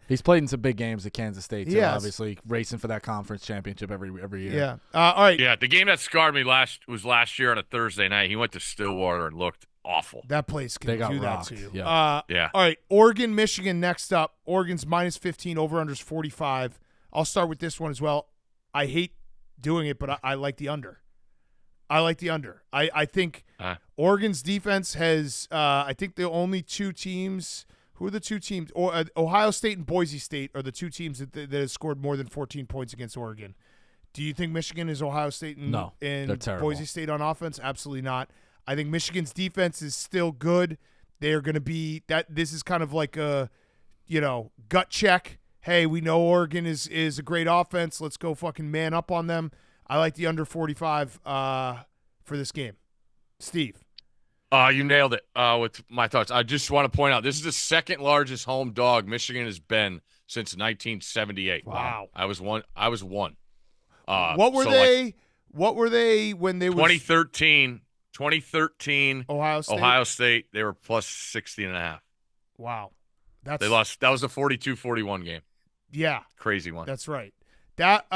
he's played in some big games at Kansas State, too, yes. Obviously racing for that conference championship every year. Yeah. All right. Yeah, the game that scarred me was last year on a Thursday night. He went to Stillwater and looked awful. That place can do rocked. that to you. Yeah. Yeah. All right. Oregon, Michigan next up. Oregon's -15, over-under's 45. I'll start with this one as well. I hate doing it, but I like the under. I think Oregon's defense has I think the only two teams – who are the two teams? Ohio State and Boise State are the two teams that have scored more than 14 points against Oregon. Do you think Michigan is Ohio State and Boise State on offense? Absolutely not. I think Michigan's defense is still good. They are going to be that. This is kind of like a, gut check. Hey, we know Oregon is a great offense. Let's go fucking man up on them. I like the under 45 for this game. Steve. You nailed it with my thoughts. I just want to point out, this is the second largest home dog Michigan has been since 1978. Wow. I was one. What were they? What were they when they were 2013 Ohio State? They were plus 60.5. Wow. They lost. That was a 42-41 game. Yeah. Crazy one. That's right. That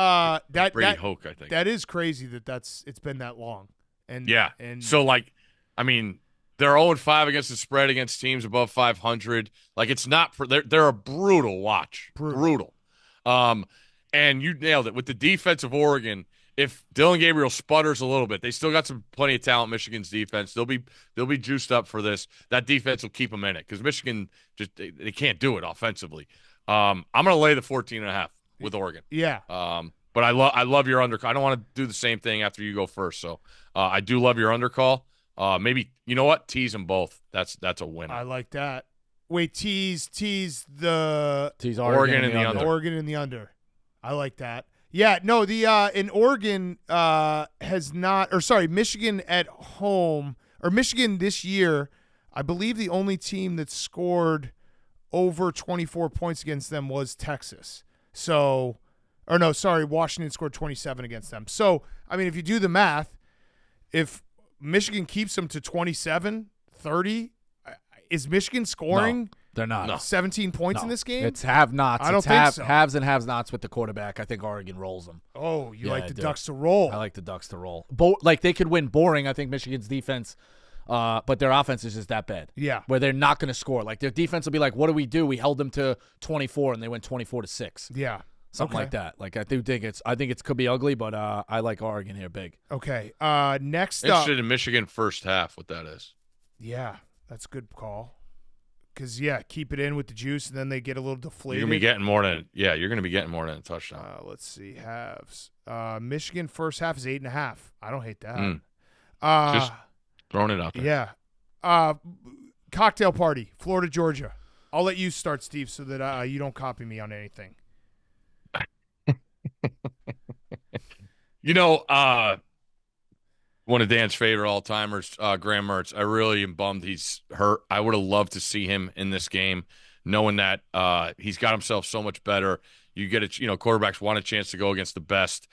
Brady Hoke, I think. That is crazy it's been that long. And yeah. And so they're 0-5 against the spread against teams above 500. Like, it's not they're a brutal watch. Brutal. And you nailed it with the defense of Oregon. If Dylan Gabriel sputters a little bit, they still got plenty of talent. Michigan's defense, they'll be juiced up for this. That defense will keep them in it because Michigan they can't do it offensively. I'm going to lay the 14.5 with Oregon. Yeah. But I love your undercall. I don't want to do the same thing after you go first. So I do love your undercall. Maybe you know what? Tease them both. That's a winner. I like that. Wait, tease Tease Oregon in the under. Oregon in the under. I like that. Yeah, no, the in Oregon has not, or sorry, Michigan at home, or Michigan this year, I believe the only team that scored over 24 points against them was Texas. So, or no, sorry, Washington scored 27 against them. So, I mean, if you do the math, if Michigan keeps them to 27, 30, is Michigan scoring? No, they're not. No. 17 points in this game? It's have-nots. I don't it's think so. Haves and have-nots with the quarterback. I think Oregon rolls them. Oh, you Yeah, like I the do. Ducks to roll. I like the Ducks to roll. Like, they could win boring. I think Michigan's defense, but their offense is just that bad. Yeah. Where they're not going to score. Like, their defense will be like, what do we do? We held them to 24, and they went 24-6. Yeah. Something like that. Like, I think it could be ugly, but I like Oregon here big. Okay. Next up. Interested in Michigan first half, what that is. Yeah, that's a good call. Because, yeah, keep it in with the juice, and then they get a little deflated. You're gonna be getting more than you're gonna be getting more than a touchdown. Let's see. Halves. Michigan first half is 8.5. I don't hate that. Just throwing it out there. Yeah. Cocktail party, Florida, Georgia. I'll let you start, Steve, so that you don't copy me on anything. You know, one of Dan's favorite all-timers, Graham Mertz. I really am bummed he's hurt. I would have loved to see him in this game, knowing that he's got himself so much better. You get it, quarterbacks want a chance to go against the best,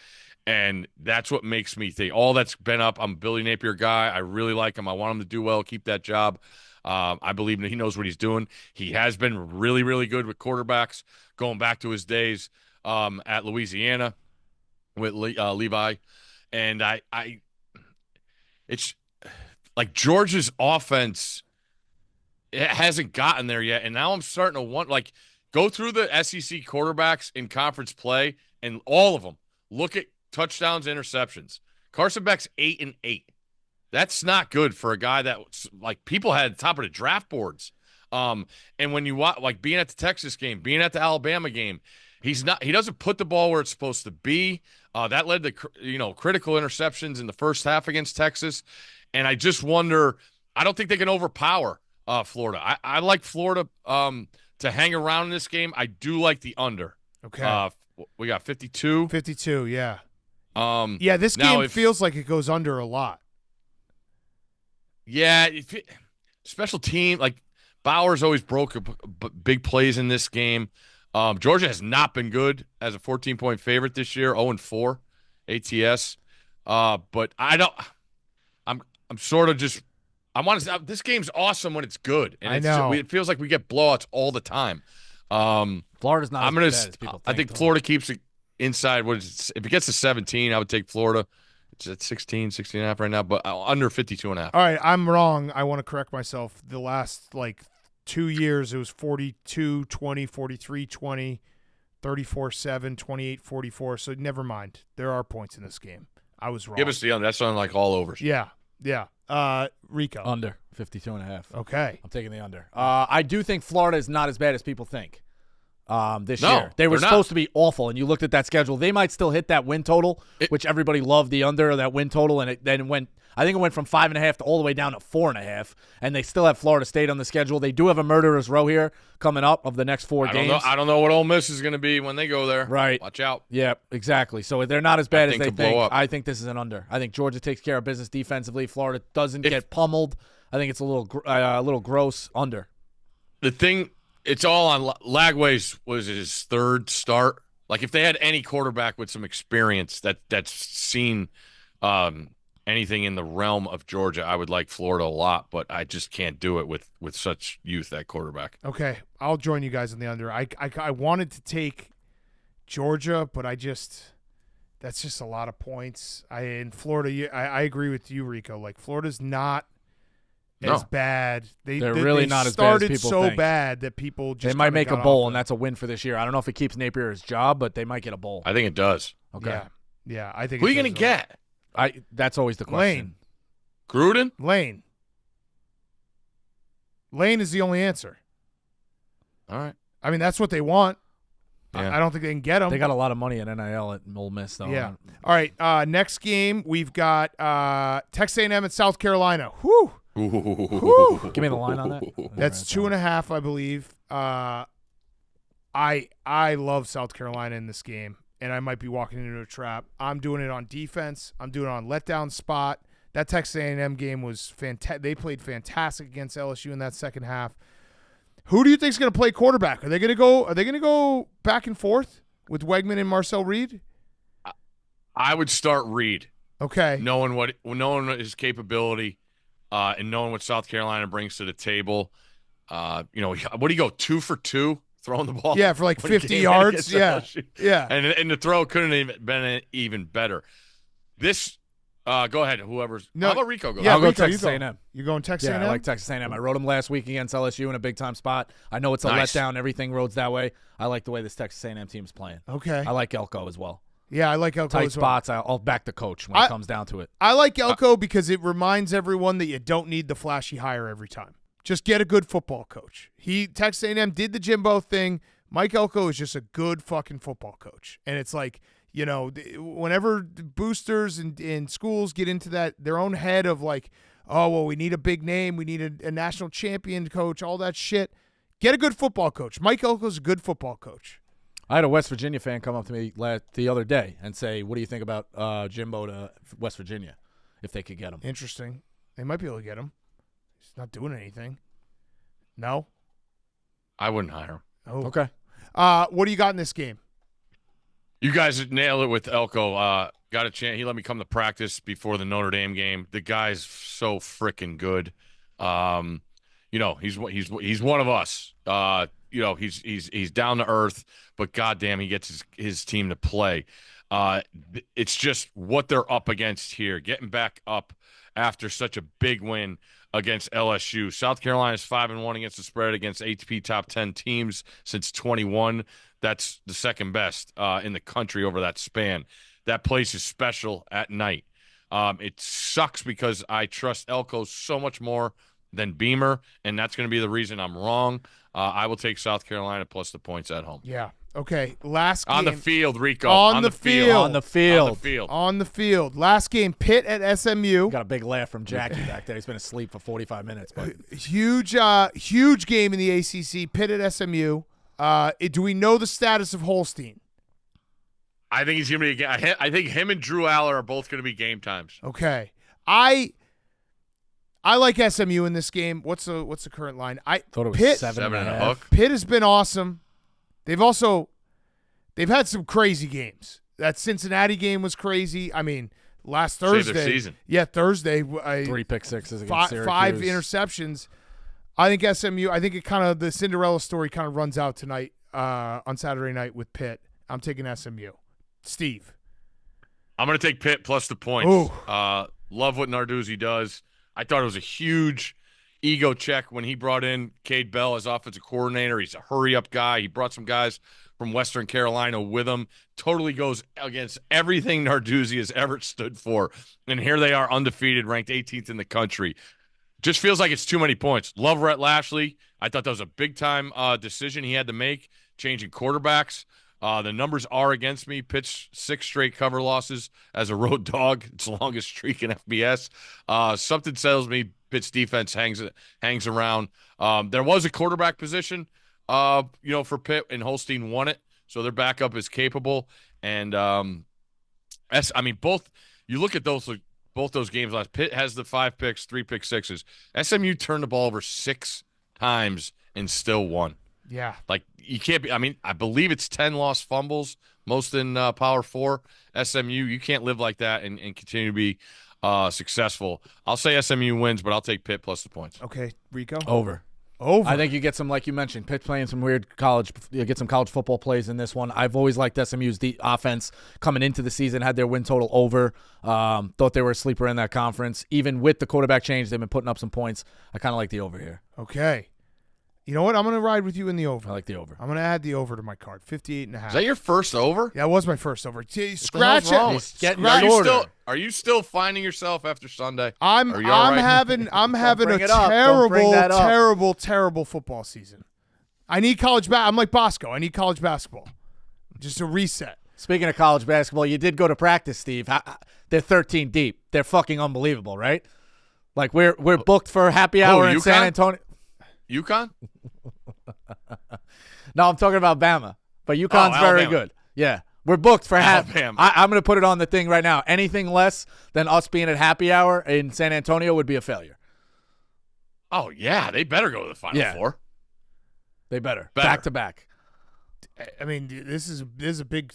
and that's what makes me think all that's been up. I'm a Billy Napier guy. I really like him. I want him to do well, keep that job. I believe that he knows what he's doing. He has been really, really good with quarterbacks, going back to his days at Louisiana with Levi, and it's like Georgia's offense, it hasn't gotten there yet, and now I'm starting to want go through the SEC quarterbacks in conference play, and all of them look at touchdowns, interceptions. Carson Beck's 8-8. That's not good for a guy that people had at the top of the draft boards. And when you watch being at the Texas game, being at the Alabama game, he doesn't put the ball where it's supposed to be. That led to critical interceptions in the first half against Texas, and I just wonder. I don't think they can overpower Florida. I like Florida to hang around in this game. I do like the under. Okay. We got 52. 52, yeah. Yeah, this game feels like it goes under a lot. Yeah, special team, Bowers always broke big plays in this game. Georgia has not been good as a 14-point favorite this year, 0-4 ATS. But I'm sort of just I want to. This game's awesome when it's good, and I know it feels like we get blowouts all the time. Florida's not. As people think, I think Florida keeps it inside. If it gets to 17, I would take Florida. It's at 16 and a half right now, but under 52 and a half. All right, I'm wrong. I want to correct myself. The last 2 years, it was 42-20, 43-20, 34-7, 28-44. So never mind. There are points in this game. I was wrong. Give us the under. That's on all over. Yeah. Rico. Under 52 and a half. Okay. I'm taking the under. I do think Florida is not as bad as people think. This year. They were supposed to be awful, and you looked at that schedule. They might still hit that win total, which everybody loved the under that win total, and then went. I think it went from 5.5 to all the way down to 4.5, and they still have Florida State on the schedule. They do have a murderer's row here coming up of the next 4 games. I don't know what Ole Miss is going to be when they go there. Right. Watch out. Yeah, exactly. So they're not as bad as they think. Up. I think this is an under. I think Georgia takes care of business defensively. Florida doesn't get pummeled. I think it's a little gross under. The thing. It's all on Lagway's was his third start. If they had any quarterback with some experience that's seen anything in the realm of Georgia, I would like Florida a lot, but I just can't do it with such youth at quarterback. Okay, I'll join you guys on the under. I wanted to take Georgia, but that's just a lot of points. In Florida, I agree with you, Rico. Florida's not as bad. They're really not as bad as people think. So bad that people just they might make a bowl, and that's a win for this year. I don't know if it keeps Napier his job, but they might get a bowl. I think it does. Okay. Yeah. I think. Who are you going to get? That's always the question. Gruden? Lane is the only answer. All right. I mean, that's what they want. Yeah. I don't think they can get him. They got a lot of money in NIL at Ole Miss, though. Yeah. All right. Next game, we've got Texas A&M at South Carolina. Whew. Give me the line on that. That's 2.5, I believe. I love South Carolina in this game, and I might be walking into a trap. I'm doing it on defense. I'm doing it on letdown spot. That Texas A&M game was fantastic. They played fantastic against LSU in that second half. Who do you think is going to play quarterback? Are they going to go back and forth with Wegman and Marcel Reed? I would start Reed. Okay. Knowing his capability, and knowing what South Carolina brings to the table. What do you go 2 for 2 throwing the ball? Yeah, for like 50 yards. Yeah. Yeah. And the throw couldn't have been even better. This. Go ahead. Whoever's. No, how about Rico? Go. Yeah, I'll go Rico, Texas A&M. You going Texas A&M? Yeah, I like Texas A&M. I rode them last week against LSU in a big-time spot. I know it's a Nice. letdown. Everything roads that way. I like the way this Texas A&M team is playing. Okay. I like Elko as well. Yeah, I like Elko Tight as well. spots. I'll back the coach when it comes down to it. I like Elko because it reminds everyone that you don't need the flashy hire every time. Just get a good football coach. Texas A&M did the Jimbo thing. Mike Elko is just a good fucking football coach. And it's like, whenever boosters and schools get into their own head of like, oh, well, we need a big name, we need a national champion coach, all that shit, get a good football coach. Mike Elko's a good football coach. I had a West Virginia fan come up to me the other day and say, what do you think about Jimbo to West Virginia if they could get him? Interesting. They might be able to get him. He's not doing anything. No? I wouldn't hire him. Oh. Okay. What do you got in this game? You guys nailed it with Elko. Got a chance. He let me come to practice before the Notre Dame game. The guy's so freaking good. He's one of us. He's down to earth, but goddamn, he gets his team to play. It's just what they're up against here. Getting back up after such a big win against LSU. South Carolina's 5-1 against the spread against ATP top 10 teams since 21. That's the second best in the country over that span. That place is special at night. It sucks because I trust Elko so much more than Beamer, and that's going to be the reason I'm wrong. I will take South Carolina plus the points at home. Yeah. Okay. Last game. On the field, Rico. On the field. On the field. On the field. On the field. Last game, Pitt at SMU. Got a big laugh from Jackie back there. He's been asleep for 45 minutes. But Huge game in the ACC. Pitt at SMU. Do we know the status of Holstein? I think he's going to be. I think him and Drew Aller are both going to be game times. Okay. I like SMU in this game. What's the current line? thought it was Pitt, 7.5. hook. Pitt has been awesome. They've had some crazy games. That Cincinnati game was crazy. I mean, last Thursday. Their season. Yeah, Thursday. 3 pick sixes against Syracuse. 5 interceptions. I think SMU. I think the Cinderella story kind of runs out tonight on Saturday night with Pitt. I'm taking SMU. Steve. I'm going to take Pitt plus the points. Love what Narduzzi does. I thought it was a huge ego check when he brought in Cade Bell as offensive coordinator. He's a hurry-up guy. He brought some guys from Western Carolina with him. Totally goes against everything Narduzzi has ever stood for. And here they are undefeated, ranked 18th in the country. Just feels like it's too many points. Love Rhett Lashley. I thought that was a big-time decision he had to make, changing quarterbacks. The numbers are against me. Pitt's 6 straight cover losses as a road dog. It's the longest streak in FBS. Something tells me Pitt's defense hangs around. There was a quarterback position, for Pitt, and Holstein won it. So their backup is capable. And both. You look at both those games last. Pitt has the 5 picks, 3 pick sixes. SMU turned the ball over 6 times and still won. Yeah. Like, you can't be – I believe it's 10 lost fumbles, most in Power 4. SMU, you can't live like that and continue to be successful. I'll say SMU wins, but I'll take Pitt plus the points. Okay, Rico? Over. I think you get some, like you mentioned, Pitt playing some weird get some college football plays in this one. I've always liked SMU's offense coming into the season, had their win total over. Thought they were a sleeper in that conference. Even with the quarterback change, they've been putting up some points. I kind of like the over here. Okay. You know what? I'm going to ride with you in the over. I like the over. I'm going to add the over to my card, 58.5. Is that your first over? Yeah, it was my first over. Scratch it. Are you still finding yourself after Sunday? I'm having a terrible football season. I need college I'm like Bosco. I need college basketball. Just a reset. Speaking of college basketball, you did go to practice, Steve. They're 13 deep. They're fucking unbelievable, right? Like we're booked for happy hour in San Antonio. UConn? No, I'm talking about Bama. But UConn's very good. Yeah. We're booked for Alabama. I'm going to put it on the thing right now. Anything less than us being at happy hour in San Antonio would be a failure. Oh, yeah. They better go to the Final Four. They better. Back to back. I mean, this is a big.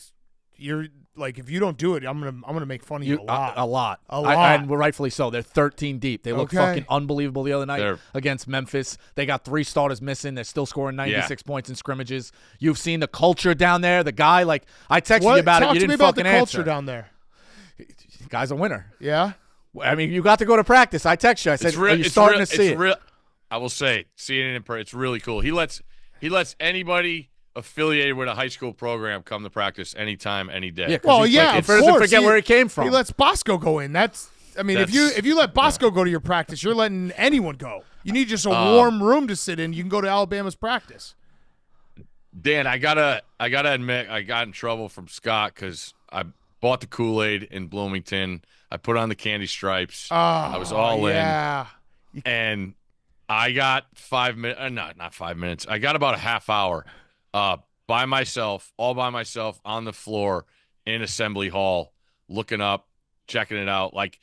You're like, if you don't do it, I'm gonna make fun of you a lot. A lot. And rightfully so. They're 13 deep. They look fucking unbelievable the other night against Memphis. They got 3 starters missing. They're still scoring 96 points in scrimmages. You've seen the culture down there. The guy, like, I texted you about it. You didn't fucking answer. Talk to me about the culture down there. Guy's a winner. Yeah. I mean, you got to go to practice. I texted you. I said, are you starting to see it? I will say, seeing it in person, it's really cool. He lets anybody affiliated with a high school program come to practice anytime, any day. Yeah, of course. Forget where he came from. He lets Bosco go in. If you let Bosco go to your practice, you're letting anyone go. You need just a warm room to sit in. You can go to Alabama's practice. Dan, I gotta admit, I got in trouble from Scott because I bought the Kool-Aid in Bloomington. I put on the candy stripes. I was all in. And I got 5 minutes. Not 5 minutes. I got about a half hour. By myself, all by myself on the floor in Assembly Hall, looking up, checking it out. Like,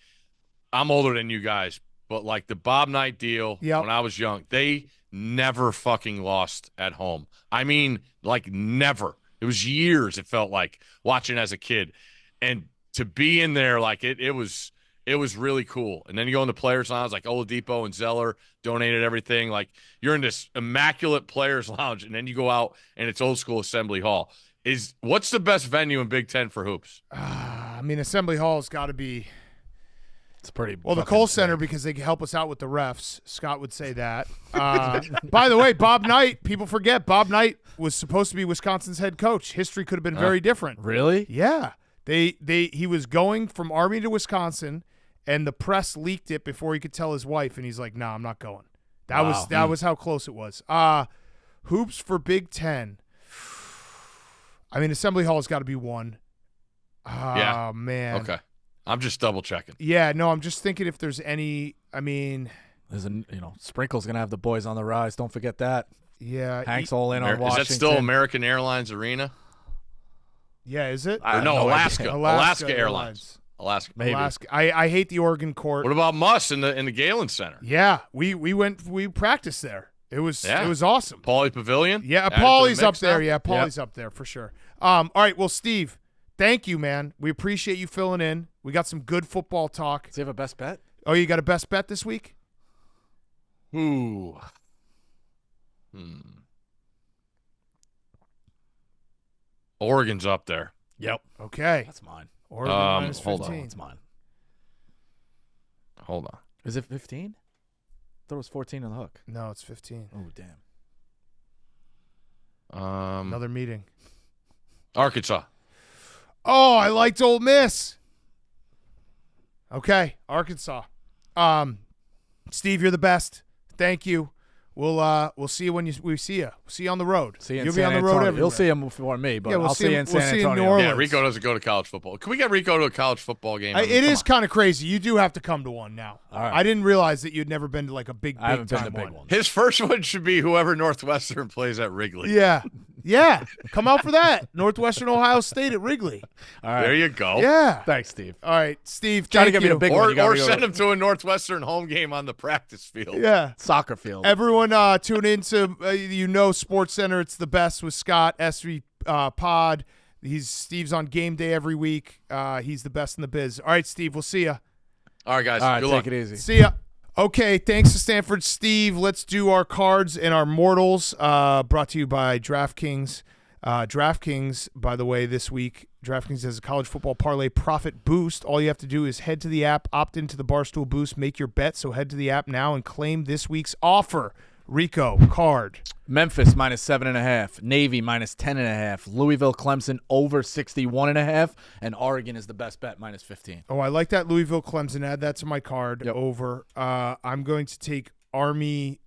I'm older than you guys, but like the Bob Knight deal when I was young, they never fucking lost at home. I mean, like never. It was years, it felt like, watching as a kid. And to be in there, like it was really cool. And then you go in the players' lounge, like Oladipo and Zeller donated everything. Like, you're in this immaculate players' lounge, and then you go out and it's old school Assembly Hall. What's the best venue in Big Ten for hoops? I mean, Assembly Hall's got to be. It's pretty. Well, the Kohl Center, because they can help us out with the refs. Scott would say that. By the way, Bob Knight. People forget Bob Knight was supposed to be Wisconsin's head coach. History could have been very different. Really? Yeah. He was going from Army to Wisconsin. And the press leaked it before he could tell his wife, and he's like, "Nah, I'm not going." That was how close it was. Hoops for Big Ten. I mean, Assembly Hall's got to be one. Oh, man. Okay. I'm just double checking. Yeah, no, I'm just thinking if there's any. I mean, there's Sprinkle's gonna have the boys on the rise. Don't forget that. Yeah, Hank's all in on Washington. Is that still American Airlines Arena? Yeah, is it? No, Alaska Airlines. Alaska. Maybe. Alaska. I hate the Oregon court. What about Muss in the Galen Center? Yeah, we practiced there. It was awesome. Paulie Pavilion? Yeah, Paulie's up there. Yeah, Paulie's up there for sure. All right, well, Steve, thank you, man. We appreciate you filling in. We got some good football talk. Does he have a best bet? Oh, you got a best bet this week? Ooh. Oregon's up there. Yep. Okay. That's mine. Oregon minus 15. Hold on. It's mine. Hold on. Is it 15? I thought it was 14 on the hook. No, it's 15. Oh, damn. Another meeting. Arkansas. Oh, I liked Ole Miss. Okay, Arkansas. Steve, you're the best. Thank you. We'll see you when we see you. We'll see you on the road. You'll be on the road everywhere. You'll see him before me, but I'll see you in San Antonio. In New Orleans. Yeah, Rico doesn't go to college football. Can we get Rico to a college football game? It is kind of crazy. You do have to come to one now. All right. I didn't realize that you'd never been to like a big time one. His first one should be whoever Northwestern plays at Wrigley. Yeah. Yeah. Come out for that. Northwestern Ohio State at Wrigley. All right. There you go. Yeah. Thanks, Steve. All right, Steve. Try to get me a big one. Or send him to a Northwestern home game on the practice field. Yeah. Soccer field. Everyone tune into Sports Center. It's the best with Scott SV Pod. Steve's on game day every week. He's the best in the biz. All right, Steve. We'll see you. All right, guys. All right, Good take luck. it easy. See ya. Okay, thanks to Stanford Steve. Let's do our cards and our mortals. Brought to you by DraftKings. DraftKings, by the way, this week, DraftKings has a college football parlay profit boost. All you have to do is head to the app, opt into the Barstool Boost, make your bet. So head to the app now and claim this week's offer. Rico, card. Memphis minus 7.5. Navy minus 10.5. Louisville, Clemson over 61.5. And Oregon is the best bet minus 15. Oh, I like that Louisville, Clemson. Add that to my card. Yep. Over. I'm going to take Army,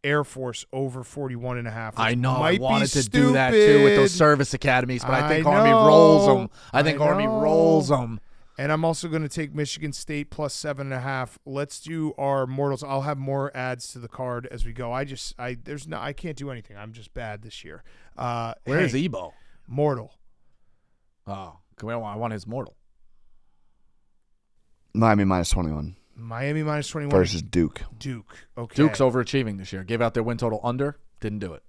Air Force over 41.5. I know. I Might wanted be to do that too with those stupid. service academies, but I think I Army know. rolls them. I think I Army know. rolls them. And I'm also going to take Michigan State plus 7.5. Let's do our mortals. I'll have more adds to the card as we go. I can't do anything. I'm just bad this year. Where is Ebo? Mortal. Oh, I want his mortal. Miami minus 21 Miami minus 21 versus Duke. Duke. Okay. Duke's overachieving this year. Gave out their win total under. Didn't do it.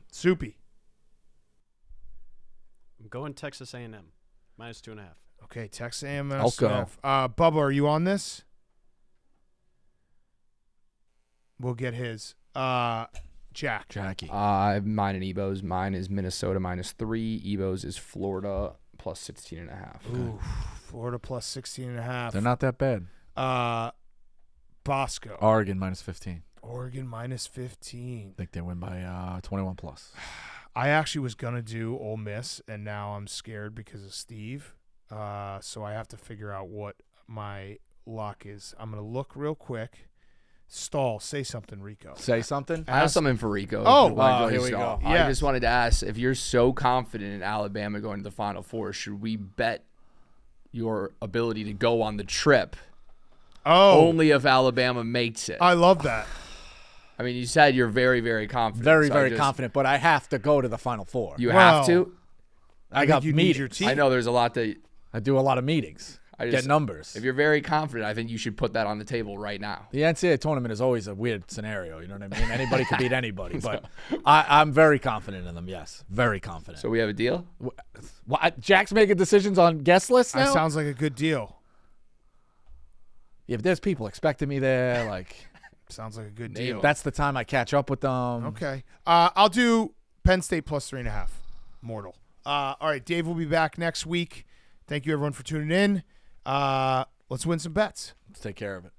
Soupy. I'm going Texas A&M minus 2.5. Okay, Texas A&M. I'll go. Bubba, are you on this? We'll get his. Jackie. Mine and Ebo's. Mine is Minnesota minus 3. Ebo's is Florida plus 16.5. Ooh, Florida plus 16.5. They're not that bad. Bosco. Oregon minus 15. Oregon minus 15. I think they win by 21 plus. I actually was going to do Ole Miss, and now I'm scared because of Steve. So I have to figure out what my lock is. I'm going to look real quick. Stall, say something, Rico. Say something. I have something for Rico. Oh, if you wanna here go we stall. go. I Yes. just wanted to ask, if you're so confident in Alabama going to the Final Four, should we bet your ability to go on the trip only if Alabama makes it? I love that. I mean, you said you're very, very confident. Very, so very confident, but I have to go to the Final Four. You Well, have to? I got think you need your meetings. team. I know there's a lot that I do a lot of meetings. Get numbers. If you're very confident, I think you should put that on the table right now. The NCAA tournament is always a weird scenario. You know what I mean? Anybody could beat anybody, but I'm very confident in them. Yes, very confident. So we have a deal? Jack's making decisions on guest lists now? That sounds like a good deal. If there's people expecting me there, like Sounds like a good deal. that's the time I catch up with them. Okay. I'll do Penn State plus 3.5. Mortal. All right, Dave will be back next week. Thank you, everyone, for tuning in. Let's win some bets. Let's take care of it.